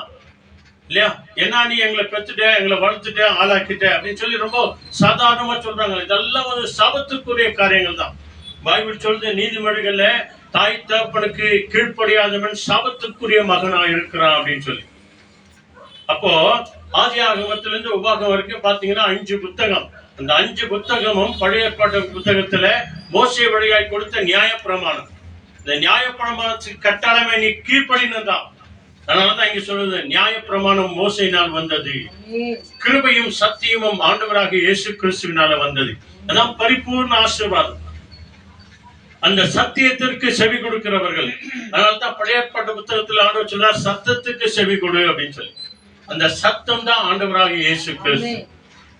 இல்லையா? ஏன்னா நீ எங்களை பெற்றுட்ட, எங்களை வளர்த்துட்ட, ஆளாக்கிட்ட அப்படின்னு சொல்லி ரொம்ப சாதாரணமா சொல்றாங்க. இதெல்லாம் ஒரு சாபத்துக்குரிய காரியங்கள் தான். பைபிள் சொல்றது நீதிமொழிகள்ல தாய் தகப்பனுக்கு கீழ்ப்படியாதவன் சாபத்துக்குரிய மகனா இருக்கிறான் அப்படின்னு சொல்லி. அப்போ ஆதி ஆகமத்திலிருந்து உபாகம் வரைக்கும் பாத்தீங்கன்னா 5 புத்தகம். அந்த 5 புத்தகமும் பழைய ஏற்பாட்டு புத்தகத்துல மோசே வழியாய் கொடுத்த நியாயப்பிரமாணம். இந்த நியாயப்பிரமாணத்துக்கு கட்டாளமே நீ கீழ்ப்படினதான். அதனாலதான் இங்க சொல்றது நியாயப்பிரமாணம் மோசையினால் வந்தது, கிருபையும் சத்தியமும் ஆண்டவராக இயேசு கிறிஸ்துவினால வந்தது. அதான் பரிபூர்ண ஆசீர்வாதம். அந்த சத்தியத்திற்கு செவி கொடுக்கிறவர்கள். அதனால்தான் பழைய ஏற்பாட்டு புத்தகத்துல ஆண்டவர் சொல்றார், சத்தத்துக்கு செவி கொடு அப்படின்னு சொல்லி. அந்த சத்தம் தான் ஆண்டவராக இயேசு கிறிஸ்து.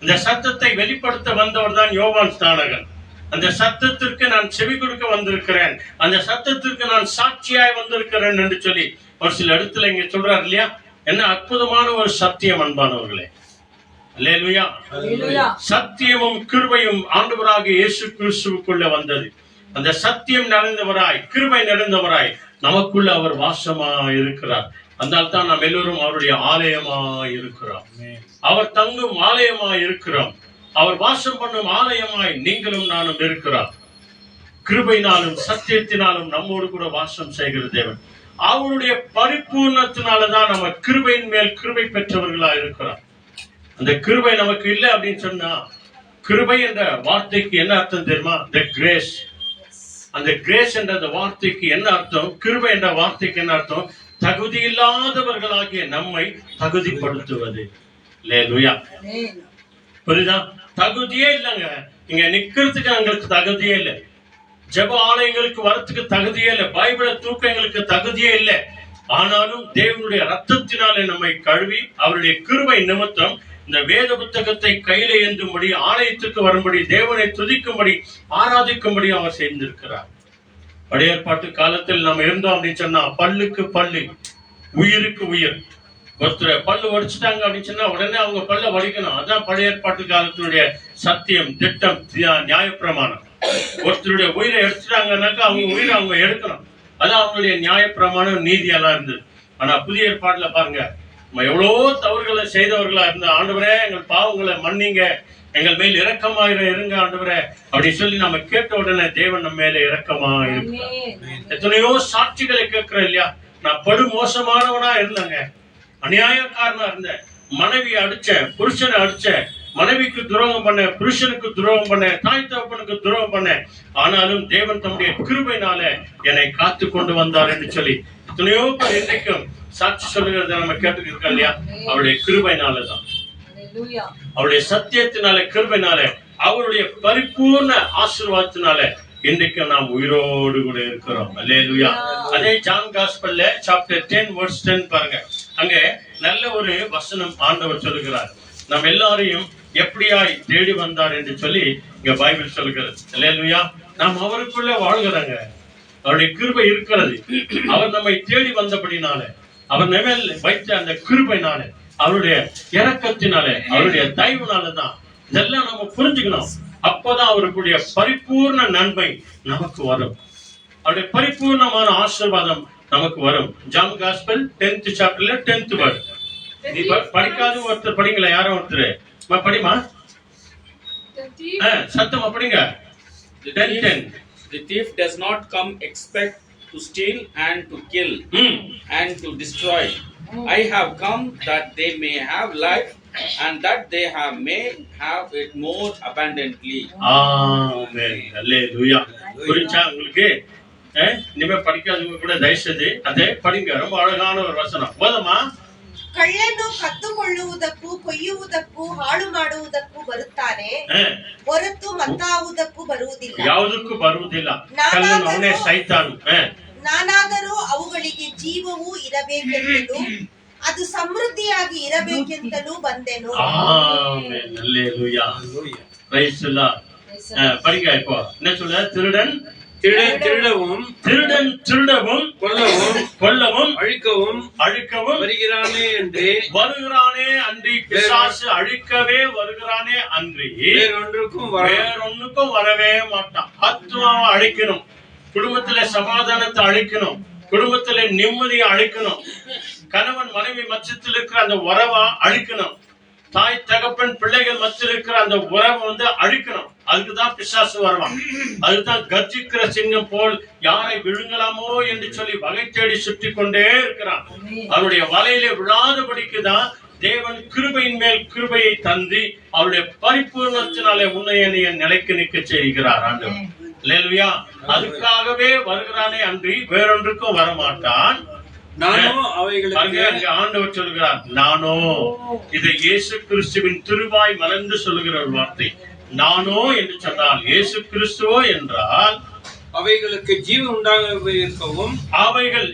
அந்த சத்தத்தை வெளிப்படுத்த வந்தவர் தான் யோவான் ஸ்நானகன். அந்த சத்தத்திற்கு நான் செவி கொடுக்க வந்திருக்கிறேன், அந்த சத்தத்திற்கு நான் சாட்சியாய் வந்திருக்கிறேன் என்று சொல்லி ஒரு சில இடத்துல இங்க சொல்றாரு இல்லையா? என்ன அற்புதமான ஒரு சத்தியம் அன்பானவர்களே. அல்லேலூயா. சத்தியமும் கிருபையும் ஆண்டவராக இயேசு கிறிஸ்துவுக்குள்ள வந்தது. அந்த சத்தியம் நிறைந்தவராய், கிருபை நிறைந்தவராய் நமக்குள்ள அவர் வாசமா இருக்கிறார். அதனால தான் நாம் எல்லோரும் அவருடைய ஆலயமா இருக்கிறோம். அவர் தங்கும் ஆலயமா இருக்கிறோம். அவர் வாசம் பண்ணும் ஆலயமாய் நீங்களும் நானும் இருக்கிறோம். கிருபையினாலும் சத்தியத்தினாலும் நம்மோடு கூட வாசம் செய்கிற தேவன். அவருடைய பரிபூர்ணத்தினாலதான் நம்ம கிருபையின் மேல் கிருபை பெற்றவர்களா இருக்கிறோம். அந்த கிருபை நமக்கு இல்லை அப்படின்னு சொன்னா, கிருபை என்ற வார்த்தைக்கு என்ன அர்த்தம் தெரியுமா? The grace. அந்த கிரேஸ் என்ற அந்த வார்த்தைக்கு என்ன அர்த்தம்? கிருபை என்ற வார்த்தைக்கு என்ன அர்த்தம்? தகுதி இல்லாதவர்களாகிய நம்மை தகுதிப்படுத்துவது. புரியுதா? தகுதியே இல்லைங்க. இங்க நிக்கிறதுக்கு எங்களுக்கு தகுதியே இல்லை. ஜெப ஆலயங்களுக்கு வரத்துக்கு தகுதியே இல்லை. பைபிளை தூக்க எங்களுக்கு தகுதியே இல்லை. ஆனாலும் தேவனுடைய ரத்தத்தினாலே நம்மை கழுவி அவருடைய கிருபை நிமித்தம் இந்த வேத புத்தகத்தை கையில ஏந்தும்படி, ஆலயத்துக்கு வரும்படி, தேவனை துதிக்கும்படி, ஆராதிக்கும்படி அவர் செய்திருக்கிறார். பழைய ஏற்பாட்டு காலத்தில் நம்ம இருந்தோம் அப்படின்னு சொன்னா பல்லுக்கு பல்லு, உயிருக்கு உயிர். ஒருத்தர் பல்லு வடிச்சுட்டாங்க அப்படின்னு சொன்னா உடனே அவங்க பல்ல வடிக்கணும். அதான் பழைய ஏற்பாட்டு காலத்தினுடைய சத்தியம், திட்டம், நியாயப்பிரமாணம். ஒருத்தருடைய உயிரை எடுத்துட்டாங்கன்னாக்கா அவங்க உயிரை அவங்க எடுக்கணும். அதான் அவங்களுடைய நியாயப்பிரமாணம், நீதியெல்லாம் இருந்தது. ஆனா புதிய ஏற்பாட்டுல பாருங்க, நம்ம எவ்வளவோ தவறுகளை செய்தவர்களா இருந்த ஆண்டவரே எங்கள் பாவங்களை மன்னிங்க, எங்கள் மேல் இரக்கமாக இருங்க ஆண்டவரே அப்படி சொல்லி நம்ம கேட்ட உடனே தேவன் நம்ம மேல இரக்கமா இருக்கு. எத்தனையோ சாட்சிகளை கேட்கிறோம் இல்லையா? நான் படு மோசமானவனா இருந்தேங்க, அநியாயக்காரனா இருந்தேன், மனைவியை அடிச்சேன், புருஷனை அடிச்சேன், மனைவிக்கு துரோகம் பண்ண, புருஷனுக்கு துரோகம் பண்ண, தாய் தகப்பனுக்கு துரோகம் பண்ண, ஆனாலும் தேவன் தம்முடைய கிருபையினால என்னை காத்து கொண்டு வந்தார் என்று சொல்லி எத்தனையோ பேர் இன்றைக்கும் சாட்சி சொல்லுகிறத நம்ம கேட்டுக்கிட்டு இல்லையா? அவருடைய கிருபையினாலதான், அவருடைய சத்தியத்தினால, கிருபையினால, அவருடைய பரிபூர்ண ஆசீர்வாதத்தினால இன்றைக்கு நாம் உயிரோடு கூட இருக்கிறோம். அல்லேலூயா. அதே ஜான் காஸ்பல்ல சாப்டர் 10 verse 10 பாருங்க. அங்க நல்ல ஒரு வசனம் ஆண்டவர் சொல்லுகிறார். நம்ம எல்லாரையும் எப்படியாய் தேடி வந்தார் என்று சொல்லி இங்க பைபிள் சொல்லுகிறது. அல்லேலூயா. நாம் அவருக்குள்ள வாழ்கிறோங்க. அவருடைய கிருபை இருக்கிறது. அவர் நம்மை தேடி வந்தபடினால, அவர் மேல் வைத்த அந்த கிருபையினால, அவருடைய இரக்கத்தினால, அவருடைய தயவுனாலதான் இதெல்லாம் நம்ம புரிஞ்சுக்கணும். அப்பதான் அவருடைய பரிபூர்ண நன்மை நமக்கு வரும். அவருடைய பரிபூர்ணமான ஆசீர்வாதம் நமக்கு வரும். John gospel 10th chapterல 10th verse. நீ படிக்காத ஒருத்தர் படிங்களா? யாரும் ஒருத்தர் படிமா, சத்தமா படிங்க. The thief does not come except to steal and to kill and to destroy. I have come that they may have life and that they may have it more abundantly. Amen. Hallelujah. புரிஞ்சா உங்களுக்கு? இனிமே படிக்காதவங்க கூட தயவுசெய்து அதை படிங்க. ரொம்ப அழகான ஒரு வசனம். போதுமா? ಕಳ್ಳನು ಕದ್ದುಕೊಳ್ಳುವುದಕ್ಕೂ ಕೊಯ್ಯುವುದಕ್ಕೂ ಹಾಳು ಮಾಡುವುದಕ್ಕೂ ಬರುತ್ತಾನೆ, ಹೊರತು ಮತ್ತಾವುದಕ್ಕೂ ಬರುವುದಿಲ್ಲ. ಯಾವುದಕ್ಕೂ ಬರುವುದಿಲ್ಲ. ಕಳ್ಳನು ಅವನೇ ಸೈತಾನು. ನಾನಾದರೂ ಅವುಗಳಿಗೆ ಜೀವವು ಇರಬೇಕೆಂತಲೂ ಅದು ಸಮೃದ್ಧಿಯಾಗಿ ಇರಬೇಕೆಂತಲೂ ಬಂದೆನು. Amen. Hallelujah. Praise the Lord. படிங்க. இப்போ என்ன சொல்ற? திருடன் திருடவும் கொல்லவும் அழிக்கவும் வருகிறானே அன்றி. பிசாசு அழிக்கவே வருகிறானே அன்றி வேறொன்றுக்கும் வரவே மாட்டான். ஆத்துமாவை அழிக்கணும், குடும்பத்துல சமாதானத்தை அழிக்கணும், குடும்பத்துல நிம்மதியை அழிக்கணும், கணவன் மனைவி மத்தியில் இருக்கிற அந்த உறவை அழிக்கணும், தாய் தகப்பன் பிள்ளைகள் மத்தியில் இருக்கிற அந்த உறவை அழிக்கணும். அதுக்குதான் பிசாசு வருவான். அதுதான் கர்ஜிக்கிற சிங்கம் போல் யாரை விழுங்கலாமோ என்று சொல்லி வகை தேடி சுற்றி கொண்டே இருக்கிறான். அவருடைய வலையிலே விழாதபடிக்குதான் தேவன் கிருபையின் மேல் கிருபையை தந்து அவருடைய பரிபூர்ணத்தினாலே உன்னைய நிலைக்கு நிற்க செய்கிறார் ஆண்டவர். அல்லேலூயா. அதுக்காகவே வருகிறானே அன்றி வேறொன்றுக்கும் வரமாட்டான். ஆண்டவர் சொல்கிறார், நானோ. இதை இயேசு கிறிஸ்துவின் திருவாய் மலர்ந்து சொல்லுகிற ஒரு வார்த்தை. நானோ என்று சொன்னால் இயேசு கிறிஸ்துவோ என்றால் அவைகளுக்கு ஜீவன் உண்டாக இருக்கவும், அவைகள்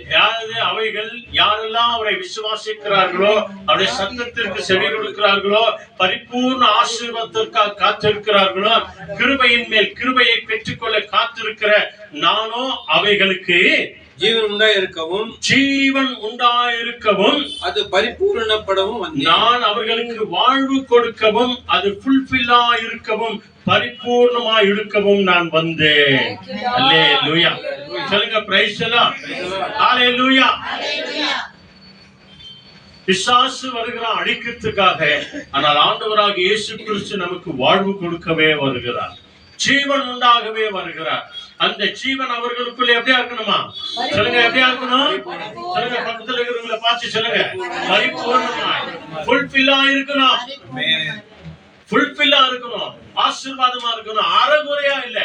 யாரெல்லாம் அவரை விசுவாசிக்கிறார்களோ, அவருடைய சத்தத்திற்கு செவி கொடுக்கிறார்களோ, பரிபூர்ண ஆசீர்வாதத்திற்காக காத்திருக்கிறார்களோ, கிருபையின் மேல் கிருபையை பெற்றுக்கொள்ள காத்திருக்கிற நானோ அவைகளுக்கு ஜீவன் உண்டாயிருக்கவும் அது பரிபூரணப்படவும் நான் அவர்களுக்கு வாழ்வு கொடுக்கவும் அது ஃபுல்ஃபில்லா இருக்கவும் பரிபூர்ணமா இருக்கவும் நான் வந்தேன். அல்லேலூயா. சொல்லுங்க பிரைஸ் தி லார்ட். ஹalleluya. பிசாசு வருகிறான் அழிக்கிறதுக்காக, ஆனால் ஆண்டவராகிய இயேசு கிறிஸ்து நமக்கு வாழ்வு கொடுக்கவே வருகிறார், ஜீவன் உண்டாகவே வருகிறார். அந்த ஜீவன் அவர்களுக்குள்ள எப்படியா இருக்கணுமா? சொல்லுங்க, எப்படியா இருக்கணும்? சொல்லுங்க, பக்கத்துல இருக்கிறவங்களை பார்த்து சொல்லுங்க, பரிபூர்ணமாய் ஃபுல்ஃபில்லா இருக்கணும், ஃபுல்ஃபில்லா இருக்கணும், ஆசீர்வாதமா இருக்கணும், அறகுறையா இல்ல.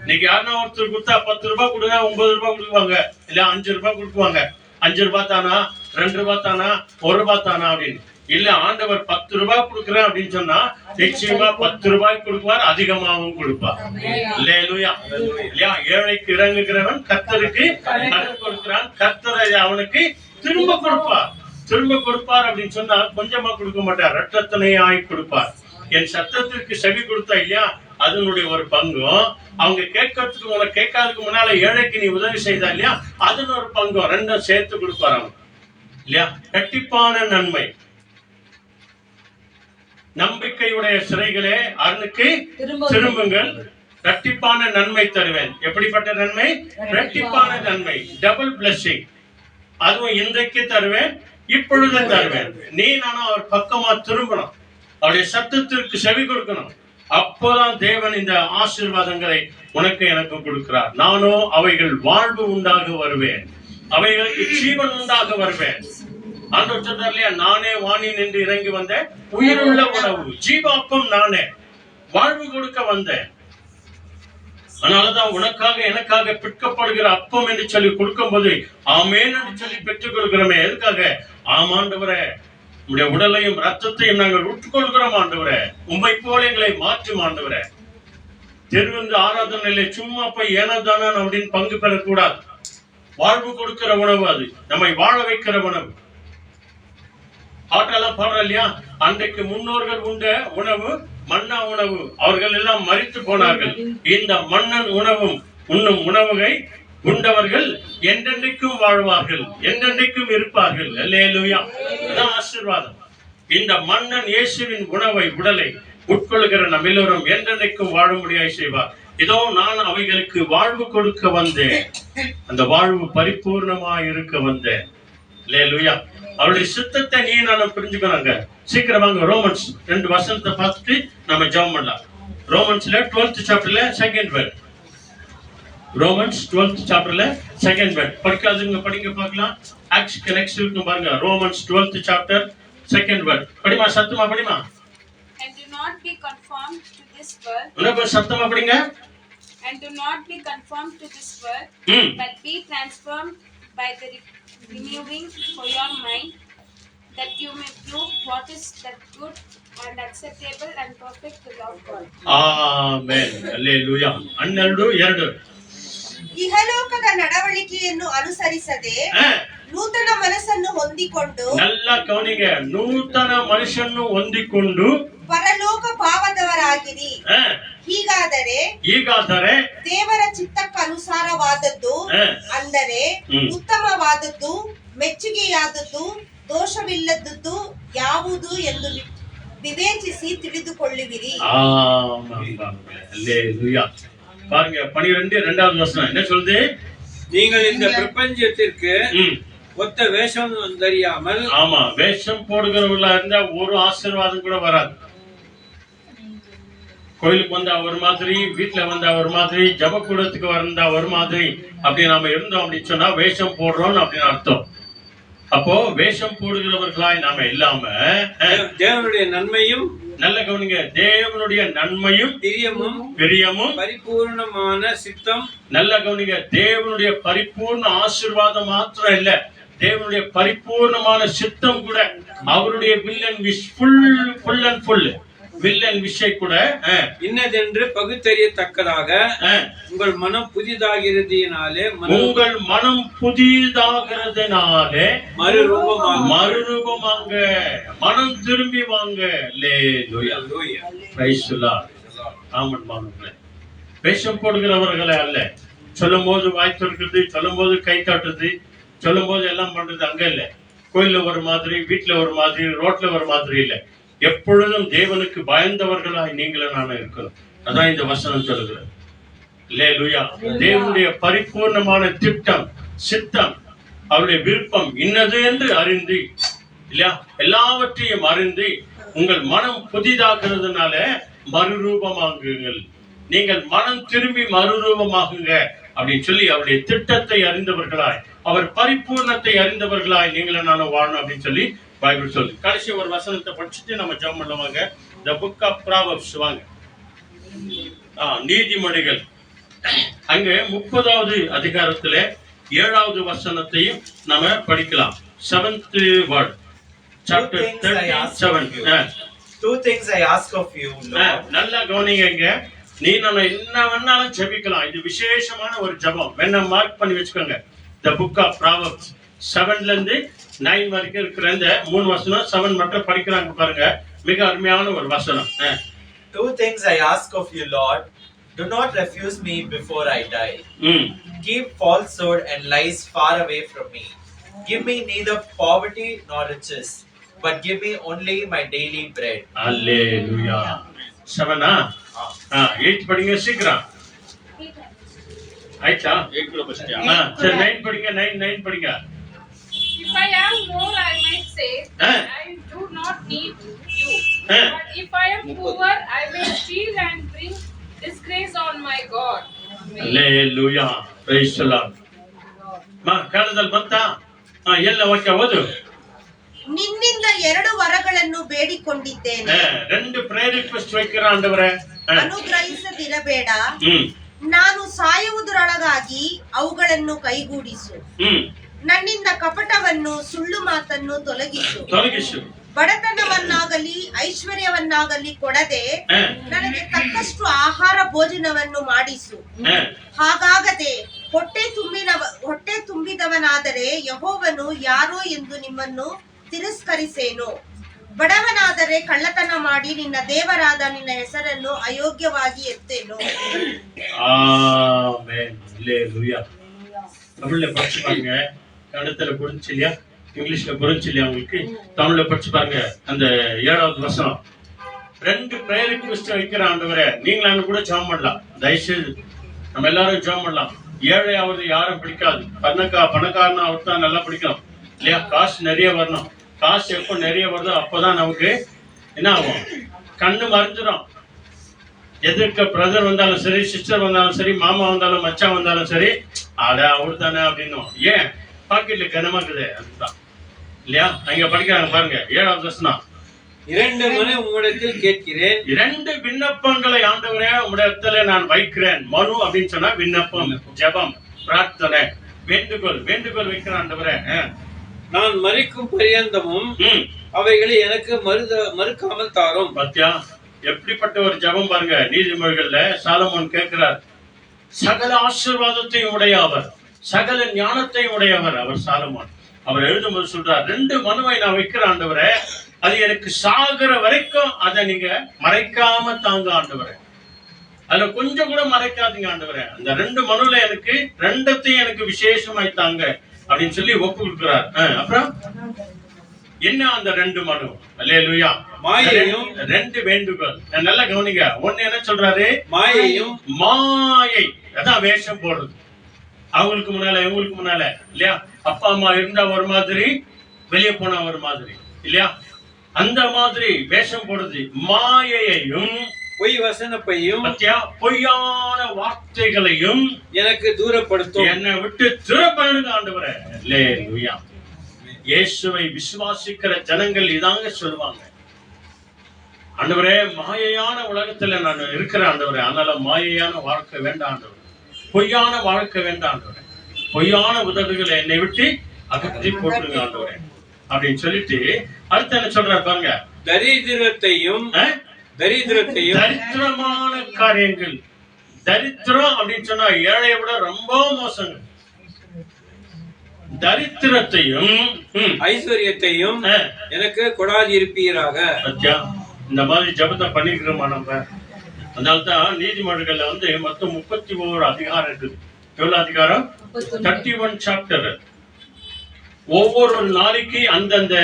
இன்னைக்கு யாருன்னா ஒருத்தர் கொடுத்தா 10 ரூபாய் கொடுங்க, 9 ரூபாய் கொடுக்குவாங்க, இல்ல 5 ரூபாய் கொடுக்குவாங்க. 5 ரூபாய் தானா, 2 ரூபாய் தானா, 1 ரூபாய் தானா அப்படின்னு இல்ல. ஆண்டவர் 10 ரூபாய் கொடுக்குறேன் அப்படின்னு சொன்னா நிச்சயமா 10 ரூபாய் கொடுப்பார், அதிகமாகவும் கொடுப்பார். அல்லேலூயா. இல்லையா? ஏழைக்கு இறங்குகிறவன் கர்த்தருக்கு கடன் கொடுக்கிறான், கர்த்தர் அவனுக்கு திரும்ப கொடுப்பார். திரும்ப கொடுப்பார் அப்படின்னு சொன்னா கொஞ்சமா கொடுக்க மாட்டார், இரட்டத்தனையாய் கொடுப்பார். என் சத்தத்திற்கு செவி கொடுத்தா இல்லையா, அதனுடைய ஒரு பங்கும், அவங்க கேட்கறதுக்கு உனக்கு கேட்காததுக்கு முன்னால ஏழைக்கு நீ உதவி செய்தா இல்லையா, அதன் ஒரு பங்கும், ரெண்டும் சேர்த்து கொடுப்பார் அவங்க. இல்லையா? இரட்டிப்பான நன்மை. நம்பிக்கையுடைய சிறைகளே அரணுக்கு திரும்புங்கள், இரட்டிப்பான நன்மை தருவேன். எப்படிப்பட்ட நன்மை? இரட்டிப்பான நன்மை, டபுள் பிளெஸிங். அதுவும் இன்றைக்கு தருவேன், இப்பொழுது தருவேன். நீ நானும் அவர் பக்கமா திரும்பணும், அவருடைய சத்தத்திற்கு செவி கொடுக்கணும். அப்போதான் தேவன் இந்த ஆசீர்வாதங்களை உனக்கு எனக்கு கொடுக்கிறார். நானோ அவைகள் வாழ்வு உண்டாக வருவேன், அவைகளுக்கு ஜீவன் உண்டாக வருவேன். ஆண்டவர் சொல்றார் இல்லையா, நானே வானில் நின்று இறங்கி வந்தேன், உயிருள்ள உணவு, ஜீவாப்பம் நானே, வாழ்வு கொடுக்க வந்தேன். அதனாலதான் உனக்காக எனக்காக பிற்கப்படுகிற அப்பம் என்று சொல்லி கொடுக்கும் போது ஆமேன் என்று சொல்லி பெற்றுக் கொள்கிறோமே. எதுக்காக? ஆமாண்டவரே, உடைய உடலையும் ரத்தத்தையும் நாங்கள் உட்கொள்கிறோம் ஆண்டவரே. உம்மை போல எங்களை மாற்றும் ஆண்டவரே. தெருவிந்து ஆராதனையில சும்மா போய் ஏனதான அப்படின்னு பங்கு பெறக்கூடாது. வாழ்வு கொடுக்கிற உணவு, அது நம்மை வாழ வைக்கிற உணவு. ஆட்டெல்லாம் பாடுற இல்லையா, அன்றைக்கு முன்னோர்கள் உண்ட உணவு மன்னா உணவு. அவர்கள் எல்லாம் மரித்து போனார்கள். இந்த மன்னன் உணவும் உண்ணும் உணவுகை உண்டவர்கள் என்றென்றைக்கும் வாழ்வார்கள், என்றென்றைக்கும் இருப்பார்கள். அல்லேலூயா. அதான் ஆசீர்வாதம். இந்த மன்னன் இயேசுவின் உணவை, உடலை உட்கொள்கிற நம் எல்லோரும் என்றென்றைக்கும் வாழும்படியாய் செய்வார். இதோ நான் அவைகளுக்கு வாழ்வு கொடுக்க வந்தேன், அந்த வாழ்வு பரிபூர்ணமாய் இருக்க வந்தேன். அல்லேலூயா. அவருடைய சித்தத்தை நீ நானும் புரிஞ்சுக்கணுங்க. சீக்கிரம் வாங்க, ரோமன்ஸ் 2 வசனத்தை பார்த்துட்டு நம்ம ஜெபம் பண்ணலாம். ரோமன்ஸ்ல 12th சாப்டர்ல 2nd வேர்ட். ரோமன்ஸ் 12th சாப்டர்ல 2nd வேர்ட். படிக்காதவங்க படிங்க பார்க்கலாம். ஆக்ஸ் கனெக்ட் இருக்கும் பாருங்க. Romans 12th chapter 2nd word. படிமா, சத்தமா படிமா. And do not be conformed to this world. உனக்கு சத்தமா படிங்க. And do not be conformed to this world, but be transformed by the renewing for your mind, that you may prove what is that good and acceptable and perfect will of God. Amen. Hallelujah. 12:2. ಇಹಲೋಕದ ನಡವಳಿಕೆಯನ್ನು ಅನುಸರಿಸದೆ ನೂತನ ಮನಸ್ಸನ್ನು ಹೊಂದಿಕೊಂಡು, நல்ல கவனிங்க, ನೂತನ ಮನುಷ್ಯನನ್ನು ಹೊಂದಿಕೊಂಡು ಪರಲೋಕ ಭಾವದವರಾಗಿರಿ. ಹೀಗಾದರೆ ದೇವರ ಚಿತ್ತಕ್ಕನುಸಾರವಾದದ್ದು, ಅಂದರೆ ಉತ್ತಮವಾದದ್ದು, ಮೆಚ್ಚುಗೆಯಾದದ್ದು, ದೋಷವಿಲ್ಲದದ್ದು ಯಾವುದು ಎಂದು ವಿವೇಚಿಸಿ ತಿಳಿದುಕೊಳ್ಳುವಿರಿ. பாருங்க 12 வசனம் என்ன சொல்லுது? நீங்கள் இந்த பிரபஞ்சத்திற்கு ஒத்த வேஷம் தெரியாமல். ஆமா, வேஷம் போடுகிறவர்களா இருந்தா ஒரு ஆசீர்வாதம் கூட வராது. கோயிலுக்கு வந்தா ஒரு மாதிரி, வீட்டுல வந்தா ஒரு மாதிரி, ஜபக்கூடத்துக்கு வந்தா ஒரு மாதிரி, அப்படி நாம இருந்தோம் அப்படின்னு சொன்னா வேஷம் போடுறோம் அப்படின்னு அர்த்தம். அப்போ வேஷம் போடுகிறவர்களாய் நாம இல்லாம தேவனுடைய நன்மையும், நல்ல கவனிங்க, தேவனுடைய நன்மையும் பிரியமும் பரிபூர்ணமான சித்தம். நல்ல கவனிங்க, தேவனுடைய பரிபூர்ண ஆசீர்வாதம் மாத்திரம் இல்ல, தேவனுடைய பரிபூர்ணமான சித்தம் கூட, அவருடைய will and wish, full and full will and விஷை கூட இன்னதென்று பகுத்தறியத்தக்கதாக உங்கள் மனம் புதிதாகிறதினாலே மறுரூபமாங்க, மனம் திரும்பி வாங்க. வேஷம் போடுகிறவர்களே அல்ல. சொல்லும் போது வாய் திறக்கிறது, சொல்லும் போது கை காட்டுறது, சொல்லும் போது எல்லாம் பண்றது அங்க இல்ல. கோயில்ல ஒரு மாதிரி, வீட்டுல ஒரு மாதிரி, ரோட்ல ஒரு மாதிரி இல்ல. எப்பொழுதும் தேவனுக்கு பயந்தவர்களாய் நீங்களும் நானும் இருக்கணும். அதான் இந்த வசனம் சொல்லுகிறது. அல்லேலூயா. தேவனுடைய பரிபூர்ணமான திட்டம், சித்தம், அவருடைய விருப்பம் இன்னது என்று அறிந்து, இல்லையா, எல்லாவற்றையும் அறிந்து உங்கள் மனம் புதிதாக்குறதுனால மறுரூபமாகுங்கள். நீங்கள் மனம் திரும்பி மறுரூபமாகுங்க அப்படின்னு சொல்லி அவருடைய திட்டத்தை அறிந்தவர்களாய், அவர் பரிபூர்ணத்தை அறிந்தவர்களாய் நீங்களும் நானும் வாழணும் அப்படின்னு சொல்லி பைபிள் சொல்லு. கடைசி ஒரு வசனத்தை படிச்சுட்டு நம்ம ஜெபம் பண்ணுவாங்க. The book of Proverbs வாங்க. நீதிமொழிகள் அங்க 30வது அதிகாரத்துல 7வது வசனத்தையும் நாம படிக்கலாம். 7th word, chapter 37. Two things I ask of you, Lord. நல்லா கவனிங்க. நீ நான் என்ன வேணாலும் ஜெபிக்கலாம். இது விசேஷமான ஒரு ஜெபம். வேணா மார்க் பண்ணி வச்சுக்கோங்க. The book of Proverbs 7ல இருந்து 9 வரைக்கும் இருக்கிற இந்த 3 வசனம் 7 மட்டும் படிக்கிறாங்க பாருங்க. மிக அருமையான ஒரு வசனம். Two things I ask of you, Lord. Do not refuse me before I die. Keep falsehood and lies far away from me. Give me neither poverty nor riches, but give me only my daily bread. Hallelujah. 7 8 படிங்க சீக்கிரம். ஆயிட்டா? 8 குள்ள படிச்சியா? சரி 9 படிங்க. 9 படிங்க. If I am more, I might say, I do not need you. But if I am poor, I may steal and bring disgrace on my God. Hallelujah. Praise the Lord. ಕಾಲದಲ್ಲಿ ಬಂತಾ? ಎಲ್ಲ ವಾಕ್ಯ ಓದು. ನಿನ್ನಿಂದ 2 ವರಗಳನ್ನು ಬೇಡಿಕೊಂಡಿದ್ದೇನೆ. 2 prayer request வைக்கிற ஆண்டவரೇ. ಅನುಗ್ರಹಿಸದಿರಬೇಡ. ನಾನು ಸಾಯುವುದರೊಳಗಾಗಿ ಅವುಗಳನ್ನು ಕೈಗೂಡಿಸು. ನನ್ನಿಂದ ಕಪಟವನ್ನು ಸುಳ್ಳು ಮಾತನ್ನು ತೊಲಗಿಸು. ಬಡತನವನ್ನಾಗಲಿ ಐಶ್ವರ್ಯವನ್ನಾಗಲಿ ಕೊಡದೆ ನನಗೆ ತಕ್ಕಷ್ಟು ಆಹಾರ ಭೋಜನವನ್ನು ಮಾಡಿಸು. ಹಾಗಾಗದೆ ಹೊಟ್ಟೆ ತುಂಬಿದವನಾದರೆ ಯೆಹೋವನು ಯಾರೋ ಎಂದು ನಿಮ್ಮನ್ನು ತಿರಸ್ಕರಿಸೇನು. ಬಡವನಾದರೆ ಕಳ್ಳತನ ಮಾಡಿ ನಿನ್ನ ದೇವರಾದ ನಿನ್ನ ಹೆಸರನ್ನು ಅಯೋಗ್ಯವಾಗಿ ಎತ್ತೇನು. தமிழ்ல படிச்சு பாருங்க. கன்னடத்துல புரிஞ்சு இல்லையா, இங்கிலீஷ்ல புரிஞ்சு இல்லையா உங்களுக்கு? தமிழ்ல படிச்சு பாருங்க. அந்த 7வது வசனம். 2 பிரேயர் ரிக்வெஸ்ட் வைக்கிற ஆண்டவரே, நீங்களாம் கூட ஜெபம் பண்ணலாம். தயவுசெய்து நம்ம எல்லாரும் ஜெபம் பண்ணலாம். ஏழையாவது யாரும் பிடிக்காது. பணக்காரனா அவர்தான் நல்லா பிடிக்கும் இல்லையா? காசு நிறைய வரணும். காசு எப்போ நிறைய வருதோ அப்பதான் நமக்கு என்ன ஆகும்? கண்ணு மறைஞ்சிடும். எதிர்க்க பிரதர் வந்தாலும் சரி, சிஸ்டர் வந்தாலும் சரி, மாமா வந்தாலும் மச்சான் வந்தாலும் சரி, அட அவரு தானே அப்படின்னும். ஏன்? பாக்கெட்ல கனமாக்குது. அதுதான் இல்லையா? அங்க படிக்கிறாங்க பாருங்க. 7வது வசனம். 2 மனு உம்மிடத்தில் கேட்கிறேன். 2 விண்ணப்பங்களை ஆண்டவரே உம்மிடத்துல நான் வைக்கிறேன். மனு அப்படின்னு சொன்னா விண்ணப்பம், ஜெபம், பிரார்த்தனை, வேண்டுகோள் வைக்கிற ஆண்டவரே. நான் மரிக்கும் பரியந்தமும் அவைகளை எனக்கு மறுக்காமல் தாரும். பத்தியா எப்படிப்பட்ட ஒரு ஜெபம் பாருங்க. நீதிமொழிகள்ல சாலமோன் கேட்கிறார். சகல ஆசீர்வாதத்தையும் உடைய அவர், சகல ஞானத்தையும் உடையவர் அவர் சாலமோன். அவர் எழுதும்போது சொல்றார், 2 மனுவை நான் வைக்கிற ஆண்டவரே, அது எனக்கு சாகிற வரைக்கும் அதை நீங்க மறைக்காம தாங்க ஆண்டவரே. அதுல கொஞ்சம் கூட மறைக்காதீங்க ஆண்டவரே. அந்த 2 மனுல எனக்கு 2த்தையும் எனக்கு விசேஷமாய் தாங்க அப்படின்னு சொல்லி ஒப்பு கொடுக்கிறார். அப்புறம் என்ன அந்த 2 மனு? அல்லேலூயா. மாயையும் 2 வேண்டுகோள். நல்லா கவனிங்க. ஒண்ணு என்ன சொல்றாரு? மாயை, அதான் வேஷம் போடுறது. அவங்களுக்கு முன்னால இவங்களுக்கு முன்னால இல்லையா? அப்பா அம்மா இருந்தா ஒரு மாதிரி, வெளியே போனா ஒரு மாதிரி இல்லையா? அந்த மாதிரி வேஷம் போடுறது. மாயையையும் பொய் வசனப்பையும் பொய்யான வார்த்தைகளையும் எனக்கு தூரப்படுத்தும். என்னை விட்டு தூரப்படுங்க ஆண்டவரே. அல்லேலூயா. இயேசுவை விசுவாசிக்கிற ஜனங்கள் இதாங்க சொல்லுவாங்க. ஆண்டவரே, மாயையான உலகத்துல நான் இருக்கிறேன் ஆண்டவரே, அதனால மாயையான வாழ்க்கை வேண்டாம் ஆண்டவரே, பொய்யான வாழ்க்கை வேண்டாம் ஆண்டவரே, பொய்யான உதடுகளை என்னை விட்டு அகற்றி போட்டுருங்க ஆண்டவரே அப்படின்னு சொல்லிட்டு அடுத்து என்ன சொல்றாரு பாருங்க. தரித்திரமான காரியங்கள். தரித்திரம் அப்படின்னு சொன்னா ஏழையை விட ரொம்ப மோசங்க. தரித்திரத்தையும் ஐஸ்வர்யத்தையும் எனக்கு கொடாதி இருப்பீராக. இந்த மாதிரி ஜபத்தை பண்ணிருக்கிறோமா நம்ம? அதனால்தான் நீதிமன்றங்கள்ல மொத்தம் 31 அதிகாரம் இருக்குது. எவ்வளவு அதிகாரம்? 31 சாப்டர். ஒவ்வொரு நாளைக்கு அந்தந்த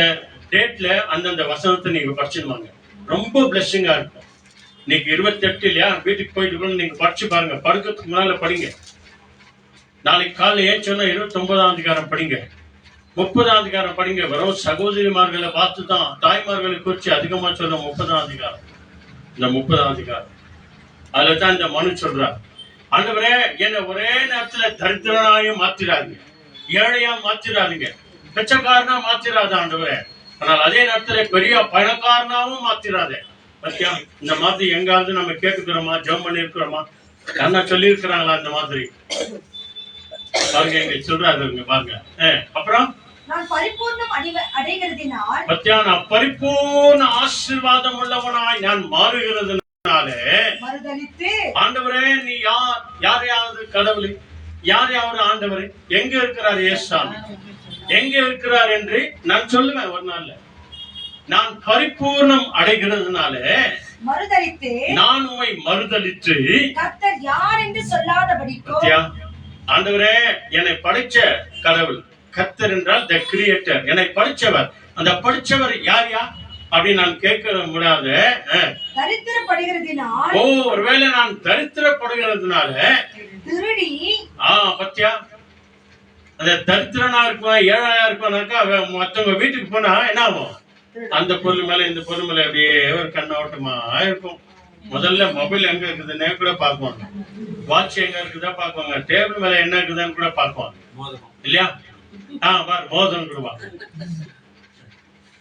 டேட்ல அந்தந்த வசனத்தை நீங்க படிச்சுடுவாங்க. ரொம்ப பிளெஸிங்கா இருக்கும். இன்னைக்கு 28 இல்லையா? வீட்டுக்கு போயிட்டு நீங்க படிச்சு பாருங்க. படுக்கிறதுக்கு முன்னால படிங்க. நாளைக்கு காலையில் ஏன் சொன்னா 29ஆம் அதிகாரம் படிங்க, 30ஆம் அதிகாரம் படிங்க. வெறும் சகோதரிமார்களை பார்த்து தான் தாய்மார்களை குறித்து அதிகமா சொல்ற 30ஆம் அதிகாரம். இந்த 30ஆம் அதிகாரம் அதுல தான் இந்த மனு சொல்றார், ஆண்டவரே என்ன ஒரே நேரத்துல தரித்திரனாயும் மாத்திராதீங்க, ஏழையா மாத்திராதீங்க, பிச்சைக்காரனா மாத்திராத ஆண்டவரே, ஆனால் அதே நேரத்துல பெரிய பணக்காரனாவும் மாத்திராதே. பத்தியா இந்த மாதிரி எங்காவது நம்ம கேட்டுக்கிறோமா? ஜெபம் பண்ணி இருக்கிறோமா? என்ன சொல்லி இருக்கிறாங்களா? இந்த மாதிரி பாருங்க, இங்க சொல்றாரு பாருங்க. அப்புறம் நான் பரிபூர்ணம் அடைகிறதினால் பத்தியா நான் பரிபூர்ண ஆசீர்வாதம் உள்ளவனாய் நான் மாறுகிறதுனாலே மறுதலித்து ஆண்டவரே நீ யாரையாவது கடவுளை, யாரையாவது ஆண்டவரே எங்க இருக்கிறார் இயேசுசாமி, எங்க இருக்கிறார் என்று நான் சொல்லுவேன். ஒரு நாள்ல நான் பரிபூர்ணம் அடைகிறதுனால மறுதலித்து நான் உம்மை மறுதலித்து கர்த்தர் யார் என்று சொல்லாதபடிக்கும் ஆண்டவரே என்னை படைச்ச கடவுள் கர்த்தர் என்றால் த கிரியேட்டர், என்னை படிச்சவர், அந்த படிச்சவர் யார் அப்படின்னு நான் கேட்க முடியாத. தரித்திரப்படுகிறதுனால ஒருவேளை நான் தரித்திரப்படுகிறதுனால திருடி பத்தியா அந்த தரித்திரனா இருக்குவேன், ஏழையா இருக்குவானாக்கா மத்தவங்க வீட்டுக்கு போனா என்ன ஆகும்? அந்த பொருள் மேல இந்த பொருள் மேல அப்படியே ஒரு கண்ணோட்டமா இருக்கும். முதல்ல மொபைல் எங்க இருக்குதுன்னு கூட பாக்குவாங்க, வாட்ச் எங்க இருக்குதா பாக்குவாங்க, டேபிள் மேல என்ன இருக்குதான்னு கூட பாக்குவாங்க இல்லையா? பாரு மோதிரம் கூட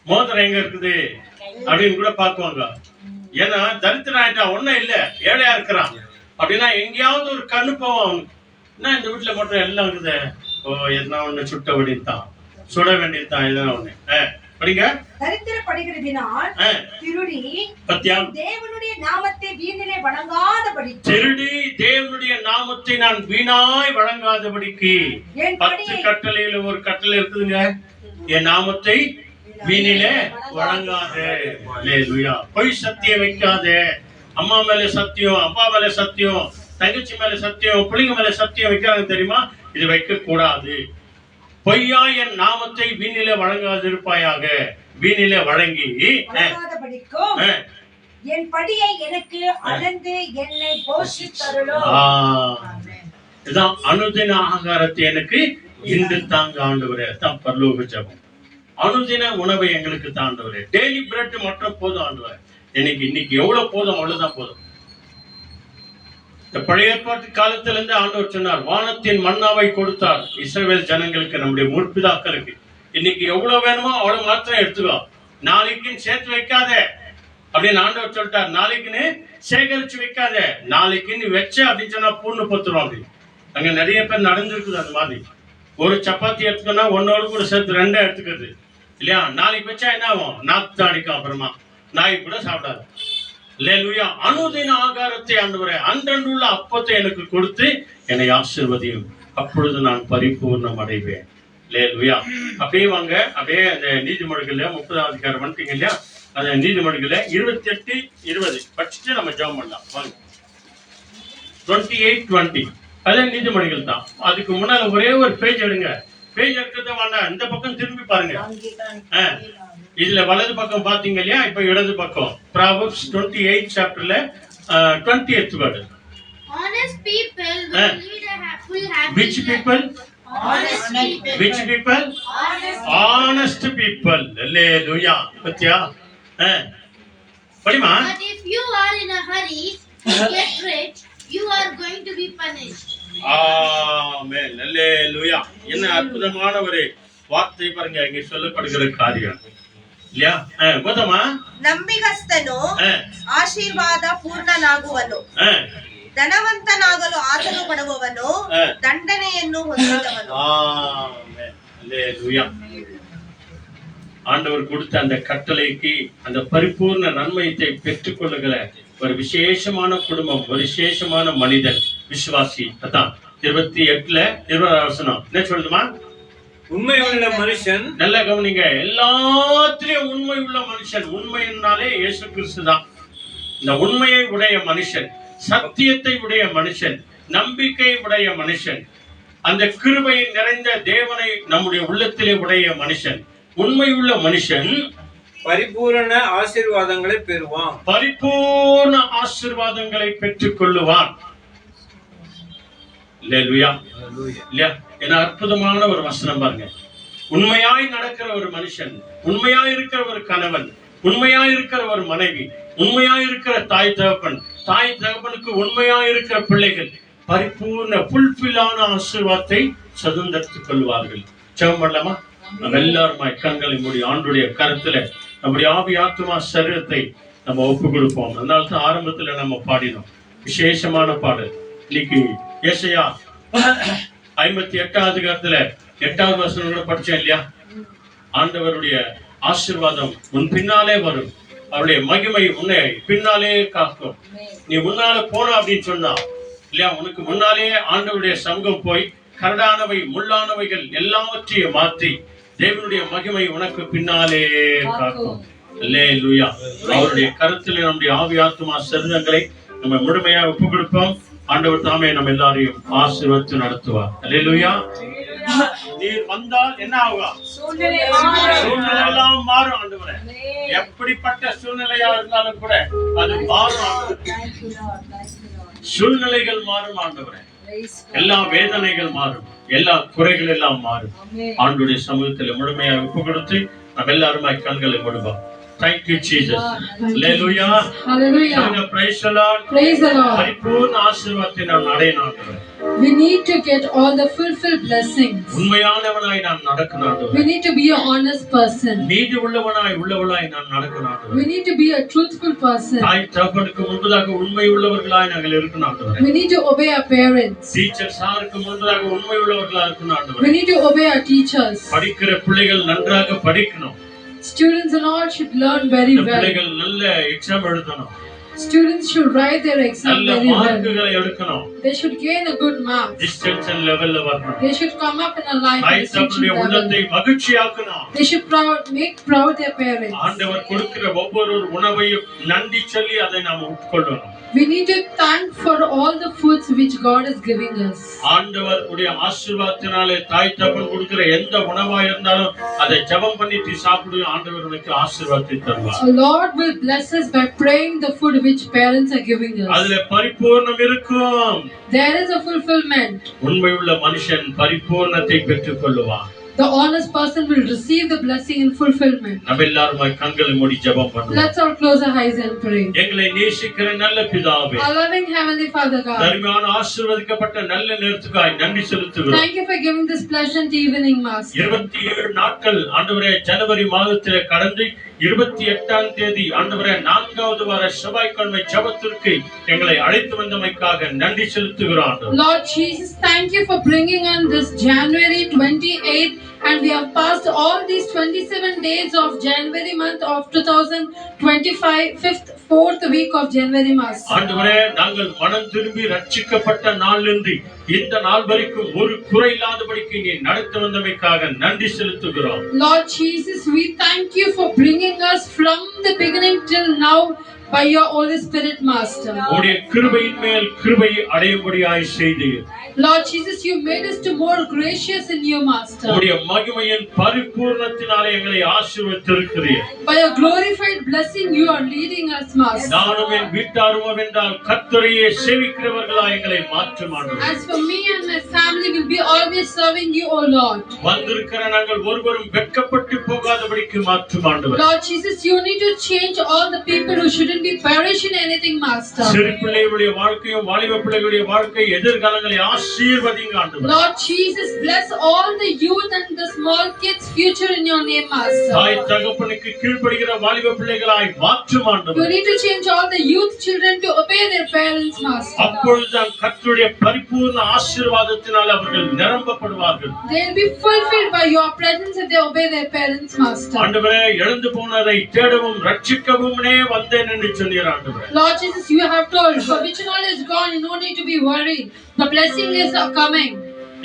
மோதிரம் எங்க இருக்குது அப்படின்னு கூட பாக்குவாங்க. ஏன்னா தரித்திரம் ஆயிட்டா ஒண்ணும் இல்ல, ஏழையா இருக்கிறான். அப்படின்னா எங்கேயாவது ஒரு கண்ணு போவோம் அவனுக்கு. என்ன இந்த வீட்டுல மட்டும் எல்லாம் இருக்குது, ஓ எதனா ஒண்ணு சுட்ட வேண்டியதுதான், சுட வேண்டியதுதான், எதனா ஒண்ணு. படிங்க. தரித்திரப்படுகிறதினால் திருடி பத்தியா தேவனுடைய நாமத்தை வீணிலே வணங்காதபடி, திருடி தேவனுடைய நாமத்தை நான் வீணாய் வழங்காதபடிக்கு. 10 கட்டளையில ஒரு கட்டளை இருக்குதுங்க, என் நாமத்தை வீணிலே வழங்காதே. அல்லேலூயா. பொய் சத்தியம் வைக்காதே. அம்மா மேல சத்தியம், அப்பா மேல சத்தியம், தங்கச்சி மேல சத்தியம், பிள்ளைங்க மேல சத்தியம் வைக்கிறாங்க தெரியுமா? இது வைக்க கூடாது. பொய்யா என் நாமத்தை வீணிலே வழங்காதிருப்பாயாக. வீணிலே வழங்கி வணங்காதபடிக்கும் என் படியை எனக்கு அளந்து என்னை போஷித்தருளும். இதான் அனுதின ஆகாரத்தை எனக்கு இன்று தாங்க ஆண்டவரே. தான் பரலோக ஜெபம். அனுதின உணவை எங்களுக்கு தாண்டவரே. டெய்லி பிரெட் மட்டும் போதும் ஆண்டவரே. இன்னைக்கு எவ்வளவு போதும் அவ்வளவுதான் போதும். இந்த பழைய ஏற்பாட்டு காலத்துல இருந்து ஆண்டவர் சொன்னார், வானத்தின் மன்னாவை கொடுத்தார் இஸ்ரவேல் ஜனங்களுக்கு, நம்முடைய முற்பிதாக்களுக்கு. இன்னைக்கு எவ்வளவு வேணுமோ அவ்வளவு மாத்திரம் எடுத்துக்கோ, நாளைக்குன்னு சேர்த்து வைக்காத அப்படின்னு ஆண்டவர் சொல்லிட்டார். நாளைக்குன்னு சேகரிச்சு வைக்காத, நாளைக்குன்னு வச்ச அப்படின்னு சொன்னா பூர்ண பத்துரும் அப்படின்னு. அங்க நிறைய பேர் நடந்திருக்குது அந்த மாதிரி. ஒரு சப்பாத்தி எடுத்துக்கோன்னா ஒன்னோடு கூட சேர்த்து 2 எடுத்துக்கிறது இல்லையா? நாளைக்கு வச்சா என்ன ஆகும்? நாக்கு தான் அடிக்கும், அப்புறமா நாய் கூட சாப்பிடாது. அல்லேலூயா. அனுதின ஆகாரத்தை ஆண்டவரே அன்றன்றுள்ள அப்பத்தை எனக்கு கொடுத்து என்னை ஆசீர்வதியும், அப்பொழுது நான் பரிபூர்ணம் அடைவேன். அல்லேலூயா. அப்படியே வாங்க, அப்படியே அந்த நீதிமொழிகள்ல 30ஆம் அதிகாரம் வந்துட்டீங்க இல்லையா? அந்த நீதிமொழிகள்ல 28-20 படிச்சுட்டு நம்ம ஜெபம் பண்ணலாம். வாங்க. 28-20 அதே நீதிமொழிகள் தான். அதுக்கு முன்னால ஒரே ஒரு பேஜ் எடுங்க. பேஜ் எடுக்கிறத வேண்டாம், இந்த பக்கம் திரும்பி பாருங்க. இதுல வலது பக்கம் பாத்தீங்க இல்லையா? இப்ப இடது பக்கம் Proverbs 28 சாப்டர்ல 20th word. Honest people will lead a full happy Which people? Honest people. Which people? Honest people. Hallelujah. பத்தியா? படிமா. But if you are in a hurry to get rich, you are going to be punished. ஆமென். ஹalleluya. என்ன அற்புதமான ஒரு வார்த்தை பாருங்க இங்க சொல்லப்படுகிற காரியம் இல்லையா? கோதமா ನಂಬಿಗಸ್ತನು ಆಶೀರ್ವಾದ ಪೂರ್ಣನಾಗುವನು, ಧನವಂತನಾಗಲು ಆತನು ಪಡುವವನು ದಂಡನೆಯನ್ನು ಹೊಂದಿದವನು. ஆமென். ஹalleluya. ஆண்டவர் கொடுத்த அந்த கட்டளைக்கு அந்த பரிபூர்ண நன்மையை பெற்றுக் கொள்ளுகிற ஒரு விசேஷமான குடும்பம், ஒரு விசேஷமான மனிதன், விசுவாசி. அதான் 28ல 20 வசனம் என்ன சொல்லுமா? உண்மை உள்ள மனுஷன். நல்ல கவனிங்க, எல்லாத்திலையும் உண்மை உள்ள மனுஷன். உண்மையினாலே இயேசு கிறிஸ்து தான். இந்த உண்மையை உடைய மனுஷன், சத்தியத்தை உடைய மனுஷன், நம்பிக்கை உடைய மனுஷன், அந்த கிருபை நிறைந்த தேவனை நம்முடைய உள்ளத்திலே உடைய மனுஷன், உண்மை உள்ள மனுஷன் பரிபூரண ஆசீர்வாதங்களை பெறுவான். பரிபூர்ண ஆசீர்வாதங்களை பெற்றுக் கொள்ளுவான். என்ன அற்புதமான ஒரு வசனம் பாருங்க. உண்மையாய் நடக்கிற ஒரு மனுஷன், உண்மையாய் இருக்கிற ஒரு கணவன், உண்மையாய் இருக்கிற ஒரு மனைவி, உண்மையாய் இருக்கிற தாய் தகப்பன், தாய் தகப்பனுக்கு உண்மையாய் இருக்கிற பிள்ளைகள் பரிபூர்ண புல்பில்லான ஆசீர்வாதத்தை சுதந்திரத்துக் கொள்வார்கள். ஜெபம் பண்ணலாமா? நம்ம எல்லாருமா கண்களை மூடி ஆண்டுடைய கருத்துல நம்முடைய ஆவி ஆத்துமா சரீரத்தை நம்ம ஒப்பு கொடுப்போம். அதனால தான் ஆரம்பத்துல நம்ம பாடினோம் விசேஷமான பாடல். இன்னைக்கு ஏசாயா 58ஆம் அதிகாரத்துல 8வது வசனம் கூட படிச்சோம் இல்லையா? ஆண்டவருடைய ஆசீர்வாதம் உன் பின்னாலே வரும், அவருடைய மகிமை உன்னை பின்னாலே காக்கும். நீ முன்னாலே போன அப்படின்னு சொன்னா இல்லையா? உனக்கு முன்னாலே ஆண்டவருடைய சமூகம் போய் கரடானவை முள்ளானவைகள் எல்லாவற்றையும் மாற்றி தேவனுடைய மகிமை உனக்கு பின்னாலே காக்கும். அல்லேலூயா. அவருடைய கருத்துல நம்முடைய ஆவி ஆத்துமா சரீரங்களை நம்ம முழுமையாக ஒப்பு கொடுப்போம். ஆண்டவர் தாமே நம்ம எல்லாரையும் ஆசீர்வதித்து நடத்துவார். அல்லேலூயா. நீர் வந்தால் என்ன ஆகும்? சூழ்நிலை எல்லாம் மாறும் ஆண்டவரே. எப்படிப்பட்ட சூழ்நிலையா இருந்தாலும் கூட அது மாறும். சூழ்நிலைகள் மாறும் ஆண்டவரே. எல்லா வேதனைகள் மாறும், எல்லா குறைகள் எல்லாம் மாறும். ஆண்டுடைய சமூகத்தில் முழுமையாக ஒப்பு கொடுத்து நம்ம எல்லாருமாய் கண்களை மூடுவோம். Thank you, Jesus. Hallelujah. Hallelujah. Praise the Lord. Praise the Lord. பரிபூர்ண ஆசீர்வாதத்தை நாம் அடையணும். We need to get all the fulfilled blessings. உண்மையானவனாய் நான் நடக்கணும் ஆண்டவரே. We need to be an honest person. நீதி உள்ளவளாய் நான் நடக்கணும் ஆண்டவரே. We need to be a truthful person. தாய் தகப்பனுக்கு முன்பதாக உண்மை உள்ளவர்களாய் நாங்கள் இருக்கணும் ஆண்டவரே. We need to obey our parents. Teacher சாருக்கு முன்பதாக உண்மை உள்ளவர்களாய் இருக்கணும் ஆண்டவரே. We need to obey our teachers. படிக்கிற பிள்ளைகள் நன்றாக படிக்கணும். Students and all should learn very well. பிள்ளைகள் நல்ல எக்ஸாம் எழுதணும். Students should write their exam நல்ல very well. மார்க்குகளை எடுக்கணும். They should gain a good mark. Distension லெவல்ல வரணும். They should come up in a life தாய் distinction தகப்பனுடைய உள்ளத்தை level. மகிழ்ச்சியாக்கணும். They should make proud their parents. ஆண்டவர் கொடுக்கிற ஒவ்வொரு உணவையும் நன்றி சொல்லி அதை நாம் உட்கொள்ளணும். We need to thank for all the foods which God is giving us. ஆண்டவர் உடைய ஆசீர்வாதத்தினாலே தாய் தகப்பன் கொடுக்கிற எந்த உணவா இருந்தாலும் அதை ஜெபம் பண்ணிட்டு சாப்பிடுங்க. ஆண்டவர் உனக்கு ஆசீர்வாதத்தை தருவார். The Lord will bless us by praying the food which parents are giving us. அதுல பரிபூர்ணம் இருக்கும். There is a fulfillment. உண்மையுள்ள மனுஷன் பரிபூர்ணத்தை பெற்றுக் கொள்ளுவான். The honest person will receive the blessing in fulfillment. நம்ம எல்லாரும் கண்களை மூடி ஜெபம் பண்ணுவோம். Let's all close our eyes and pray. எங்களை நேசிக்கிற நல்ல பிதாவே, Our loving heavenly Father God, தர்மியான ஆசீர்வதிக்கப்பட்ட நல்ல நேரத்துக்காய் நன்றி செலுத்துகிறோம். thank you for giving this pleasant evening, Master. 27 நாட்கள் ஆண்டவரே ஜனவரி மாதத்திலே கடந்து 28ஆம் தேதி ஆண்டவரே 4வது வார செவ்வாய்க்கிழமை ஜெபத்திற்கு எங்களை அழைத்து வந்தமைக்காக நன்றி செலுத்துகிறோம் ஆண்டவரே. Lord Jesus, thank you for bringing on this January 28th, and we have passed all these 27 days of January month of 2025, fourth week of January, Master. ஆண்டவரே நாங்கள் மனம் திரும்பி ரட்சிக்கப்பட்ட நாளிலிருந்து இந்த நாள் வரைக்கும் ஒரு குறை இல்லாதபடிக்கு நீ நடத்தி வந்தமைக்காக நன்றி செலுத்துகிறோம். Lord Jesus, we thank you for bringing us from the beginning till now by your Holy Spirit, Master. உம்முடைய கிருபையின் மேல் கிருபையை அடையும்படியாய் செய்தீர். Lord Jesus, you made us to more gracious in you, Master. உம்முடைய மகிமையின் பரிபூர்ணத்தினாலே எங்களை ஆசீர்வதித்திருக்கிறீர். By your glorified blessing, you are leading us, Master. நானும் என் வீட்டாரும் என்றால் கர்த்தரையே சேவிக்கிறவர்களாய் எங்களை மாற்றும் ஆண்டவரே. As for me and my family, will be always serving you, O Lord. வந்திருக்கிற நாங்கள் ஒருவரும் வெட்கப்பட்டு போகாதபடிக்கு மாற்றும் ஆண்டவரே. Lord Jesus, you need to change all the people who shouldn't be perish in anything, Master. சிறு பிள்ளைகளுடைய வாழ்க்கையும் வாலிப பிள்ளைகளுடைய வாழ்க்கை எதிர்காலங்களை ஆசீர்வதிங்க ஆண்டவரே. Lord Jesus, bless all the youth and the small kids' future in your name, Master. தாய் தகப்பனுக்கு கீழ்ப்படுகிற வாலிப பிள்ளைகளாய் மாற்றும் You ஆண்டவரே. need to change all the youth children to obey their parents, Master. அப்பொழுதுதான் கர்த்தருடைய பரிபூர்ண ஆசீர்வாதத்தினால் அவர்கள் நிரம்பப்படுவார்கள். They will be fulfilled by your presence if they obey their parents, Master. ஆண்டவரே எழுந்து போனதை தேடவும் ரட்சிக்கவும்னே வந்தேன் என்று சொன்னீர் ஆண்டவரே. Lord Jesus, you have told, for which all is gone, you no need to be worried. The blessing is coming.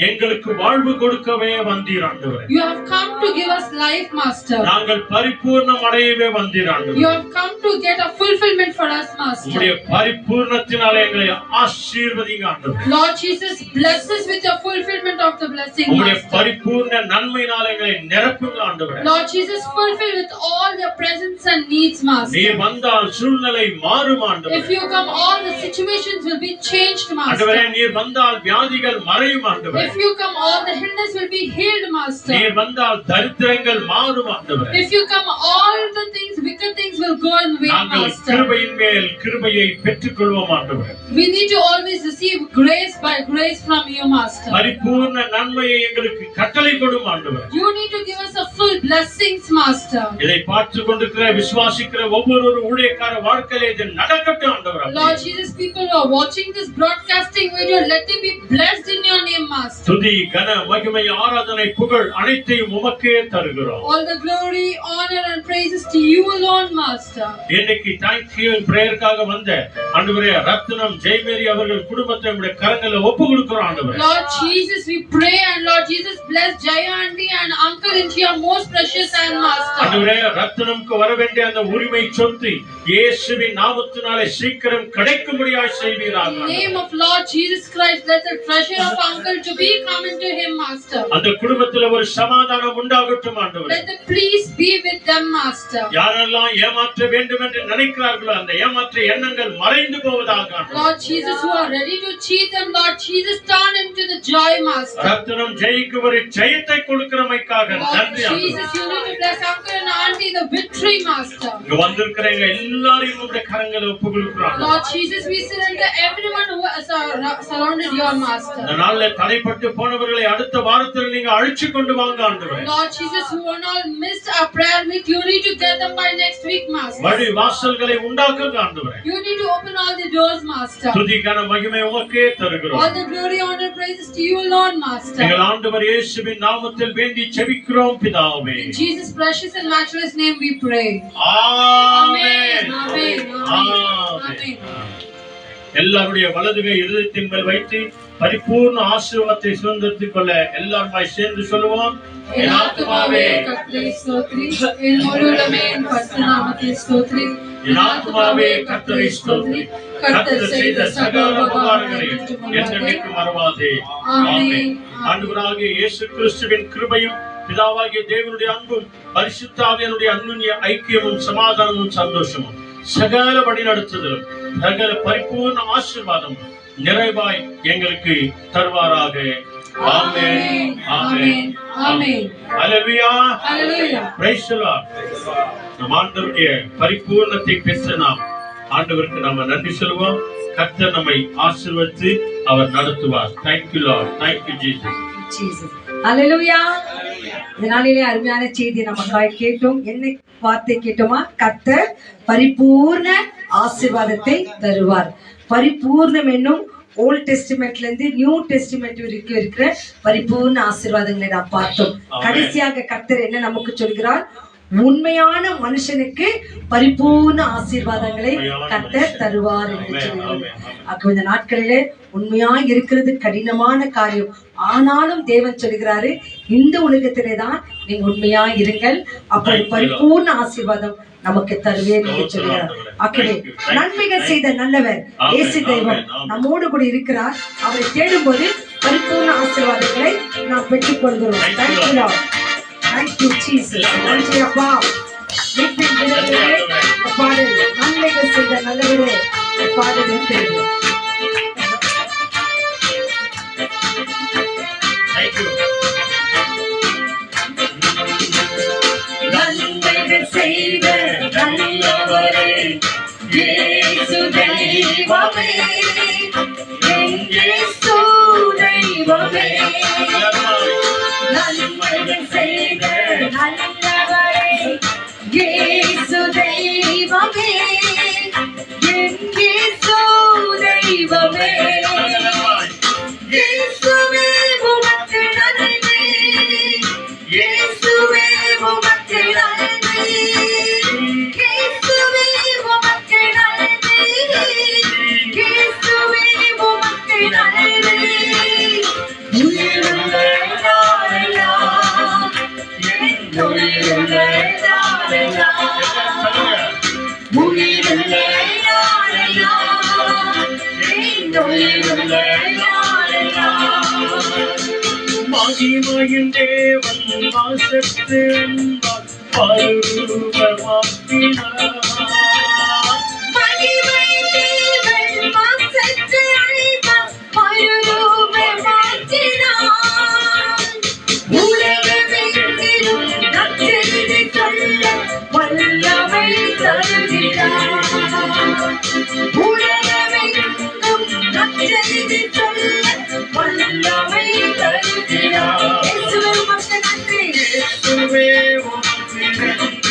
எங்களுக்கு வாழ்வு கொடுக்கவே வந்தீர் ஆண்டவரே. You have come to give us life, Master. நாங்கள் பரிபூர்ணம் அடையவே வந்தீர் ஆண்டவரே. You have come to get a fulfillment for us, உம்முடைய Master. பரிபூர்ணத்தினாலே எங்களை ஆசீர்வதிங்க ஆண்டவரே. Lord Jesus, bless us with your fulfillment of the blessing, உம்முடைய Master. பரிபூர்ண நன்மையினாலே எங்களை நிரப்புங்க ஆண்டவரே. Lord Jesus, fulfill with all your presence and needs, Master. நீர் வந்தால் சூழ்நிலை மாறும் ஆண்டவரே. If you come, all the situations will be changed, ஆண்டவரே Master. நீர் வந்தால் வியாதிகள் மறையும் ஆண்டவரே. If you come, all the illness will be healed, Master. நீர் வந்தால் தரித்திரங்கள் மாறும் ஆண்டவரே. If you come, all the things, wicked things will go away, நாங்கள் Master. கிருபையின் மேல் கிருபையை பெற்றுக்கொள்வோம் ஆண்டவரே. We need to always receive grace by grace from you, Master. பரிபூர்ண நன்மையை எங்களுக்கு கட்டளை கொடும் ஆண்டவரே. You need to give us a full blessings, Master. இதை பார்த்து கொண்டிருக்கிற விசுவாசிக்கிற ஒவ்வொரு ஊழியக்கார வாழ்க்கையிலே இது நடக்கட்டும் ஆண்டவரே. Lord Jesus, people who are watching this broadcasting video, let them be blessed in your name, Master. துதி கன மகிமை ஆராதனை புகழ் அனைத்தையும் உமக்கே தருகிறோம். All the glory, honor and praises to you alone, Master. இன்னைக்கு தேங்க்ஸ்கிவிங் பிரேயருக்காக வந்த ஆண்டவரே ரத்னம் ஜெயமேரி அவர்கள் குடும்பத்தை உம்முடைய கரங்களில் ஒப்பு கொடுக்கிறோம் ஆண்டவரே. Lord Jesus, we pray, and Lord Jesus, bless Jaya aunty and uncle into your most precious hand, Master. ஆண்டவரே ரத்னம்க்கு வர வேண்டிய அந்த உரிமை சொத்து இயேசுவின் நாமத்தினாலே சீக்கிரம் கிடைக்கும்படியாய் செய்வீராக. In the name of Lord Jesus Christ, let the treasure of uncle to be come into him, Master. அந்த குடும்பத்தில் ஒரு சமாதானம் உண்டாகட்டும் ஆண்டவரே. Let the peace be with them, Master. யாரெல்லாம் ஏமாற்ற வேண்டும் என்று நினைக்கிறார்களோ அந்த ஏமாற்ற எண்ணங்கள் மறைந்து போவதாக ஆண்டவரே. Lord Jesus, who are ready to cheat them, Lord Jesus, turn him to the joy, Master. ரத்னம் ஜெயிக்கு ஒரு ஜெயத்தை கொடுக்கிறமைக்காக Lord நன்றி ஆண்டவரே. Jesus, you need to bless uncle and granting the victory, Master. இங்க வந்திருக்கிறவங்க எல்லாரையும் உங்களுடைய கரங்களை ஒப்பு கொடுக்கிறோம். Lord Jesus, we surrender everyone who has surrounded your Master. இந்த நாள்ல தடைப்பட்டு போனவர்களை அடுத்த வாரத்தில் நீங்க அழைச்சு கொண்டு வாங்க ஆண்டவரே. Lord Jesus, who are all missed our prayer meet, you need to get them by next week, Master. வழி வாசல்களை உண்டாக்குங்க ஆண்டவரே. You need to open all the doors, Master. துதி கன மகிமை உமக்கே தருகிறோம். All the glory, honor, praises to you, Lord, Master. எங்கள் ஆண்டவர் இயேசுவின் நாமத்தில் வேண்டி ஜெபிக்கிறோம் பிதாவே. In Jesus' precious and matchless name we pray. Amen. Amen. ஆமென். எல்லாருடைய வலதுகை இதயத்தின் மேல் வைத்து பரிபூர்ண ஆசீர்வாதத்தை சுதந்திரத்துக் கொள்ள எல்லாருமாய் சேர்ந்து சொல்லுவோம். என் ஆத்துமாவே கர்த்தரை ஸ்தோத்திரி, என் முழுவதுமே என் பரிசுத்த நாமத்தை ஸ்தோத்திரி. என் ஆத்துமாவே கர்த்தரை ஸ்தோத்திரி, கர்த்தர் செய்த சகல உபகாரங்களை என்றென்றைக்கும் மறவாதே. ஆமென். ஆண்டவராகிய இயேசு கிறிஸ்துவின் கிருபையும் பிதாவாகிய தேவனுடைய அன்பும் பரிசுத்த ஆவியானுடைய அன்யோன்ய ஐக்கியமும் சமாதானமும் சந்தோஷமும் சகல வழி நடத்துதலும் சகல பரிபூர்ண ஆசீர்வாதம் நிறைவாய் எங்களுக்கு தருவாராக. ஆமென். ஆமென். ஆமென். அல்லேலூயா. Hallelujah. Price the Lord. நம் ஆண்டவருடைய பரிபூர்ணத்தை பெற்ற நாம் ஆண்டவருக்கு நாம நன்றி சொல்லுவோம். கர்த்தர் நம்மை ஆசீர்வதித்து அவர் நடத்துவார். Thank you Lord. Thank you Jesus. Jesus. Hallelujah. இந்த நாளிலே அருமையான செய்தி நமக்காய் கேட்டோம். என்ன வார்த்தை கேட்டோமா? கர்த்தர் பரிபூர்ண ஆசீர்வாதத்தை தருவார். பரிபூர்ணம் என்னும் ஓல்ட் டெஸ்டிமெண்ட்ல இருந்து நியூ டெஸ்டிமெண்ட் வரைக்கும் இருக்கிற பரிபூர்ண ஆசீர்வாதங்களை நாம் பார்த்தோம். கடைசியாக கர்த்தர் என்ன நமக்கு சொல்கிறார்? உண்மையான மனுஷனுக்கு பரிபூர்ண ஆசீர்வாதங்களை கர்த்தர் தருவார் என்று சொல்கிறார். அப்ப இந்த நாட்களிலே உண்மையா இருக்கிறது கடினமான காரியம். ஆனாலும் தேவன் சொல்கிறாரு, இந்த உலகத்திலே தான் நீங்க உண்மையா இருங்கள், அப்படி பரிபூர்ண ஆசீர்வாதம் நமக்கு தருவேன் என்று சொல்கிறார். ஆகவே நன்மைகள் செய்த நல்லவர் இயேசு தெய்வம் நம்மோடு கூட இருக்கிறார். அவரை தேடும் போது பரிபூர்ண ஆசீர்வாதங்களை நாம் பெற்றுக் கொள்கிறோம். Thank you Lord. Thank you Jesus. நன்றி அப்பா. வீட்டின் தினத்திலே பாடல் நன்மைகள் செய்த நல்லவரே பாடல் இருக்கிறது. நன்மைகள் செய்த நல்லவரே இயேசு தெய்வமே, இயேசு தெய்வமே. நன்மைகள் செய்த நல்லவரே இயேசு தெய்வமே, இயேசு தெய்வமே. இயேசுவே உமக்கு நன்றி, இயேசுவே உமக்கு நன்றி, இயேசுவே உமக்கு நன்றி, இயேசுவே உமக்கு நன்றி. உயிருள்ள நாளெல்லாம் என் உயிருள்ள நாளெல்லாம், உயிருள்ள நாளெல்லாம் என் உயிருள்ள நாளெல்லாம். மகிமையின் தேவன் வாசத்து என்பார் பரூபமாக்கினார். மகிமை தேவன் வாசத்து அழைப்பார் பரூபமாக்கினார். உலகமெங்கிலும் நற்செய்தி சொல்ல வல்லமை தருகிறார். உலகமெங்கும் நற்செய்தி சொல்ல வல்லமை தருகிறார். இயேசுவே உமக்கு நன்றி, இயேசுவே உமக்கு நன்றி,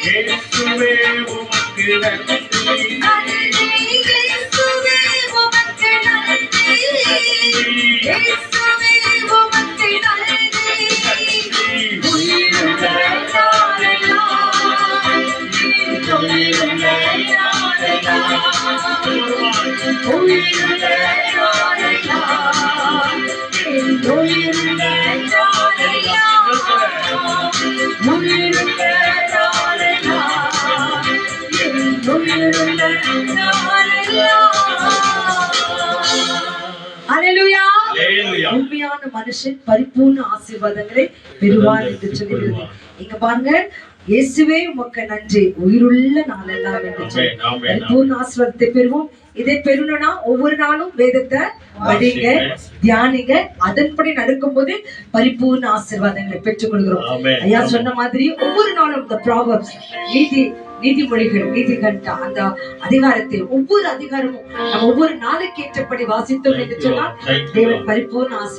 இயேசுவே உமக்கு நன்றி, நன்றி இயேசுவே உமக்கு நன்றி, இயேசுவே உமக்கு நன்றி. உயிருள்ள நாளெல்லாம், உயிருள்ள நாளெல்லாம், உயிருள்ள நாளெல்லாம், உயிருள்ள நாளெல்லாம், உயிருள்ள நாளெல்லாம், உயிருள்ள நாளெல்லாம். Hallelujah. Hallelujah. உண்மையான மனுஷன் பரிபூர்ண ஆசீர்வாதங்களை பெறுவார் என்று சொல்கிறது. இங்க பாருங்க, இயேசுவே உமக்கு நன்றி, உயிருள்ள நாளெல்லாம் என்று சொல்லி ஆமென், ஆமென், பரிபூர்ண ஆசீர்வாதத்தை பெறுவோம். இதை பெறணும்னா ஒவ்வொரு நாளும் வேதத்தை படிங்க, தியானிங்க, அதன்படி நடக்கும்போது பரிபூர்ண ஆசீர்வாதங்களை பெற்றுக் கொள்கிறோம். ஆமென். ஐயா சொன்ன மாதிரி ஒவ்வொரு நாளும் இந்த ப்ராவர்ப்ஸ், நீதிமொழிகள், நீதிகண்டா அந்த அதிகாரத்தில் ஒவ்வொரு அதிகாரமும் நம்ம ஒவ்வொரு நாளுக்கு ஏற்றபடி வாசித்தோம் என்று சொன்னால் தேவன் பரிபூர்ண ஆசீர்வாதம்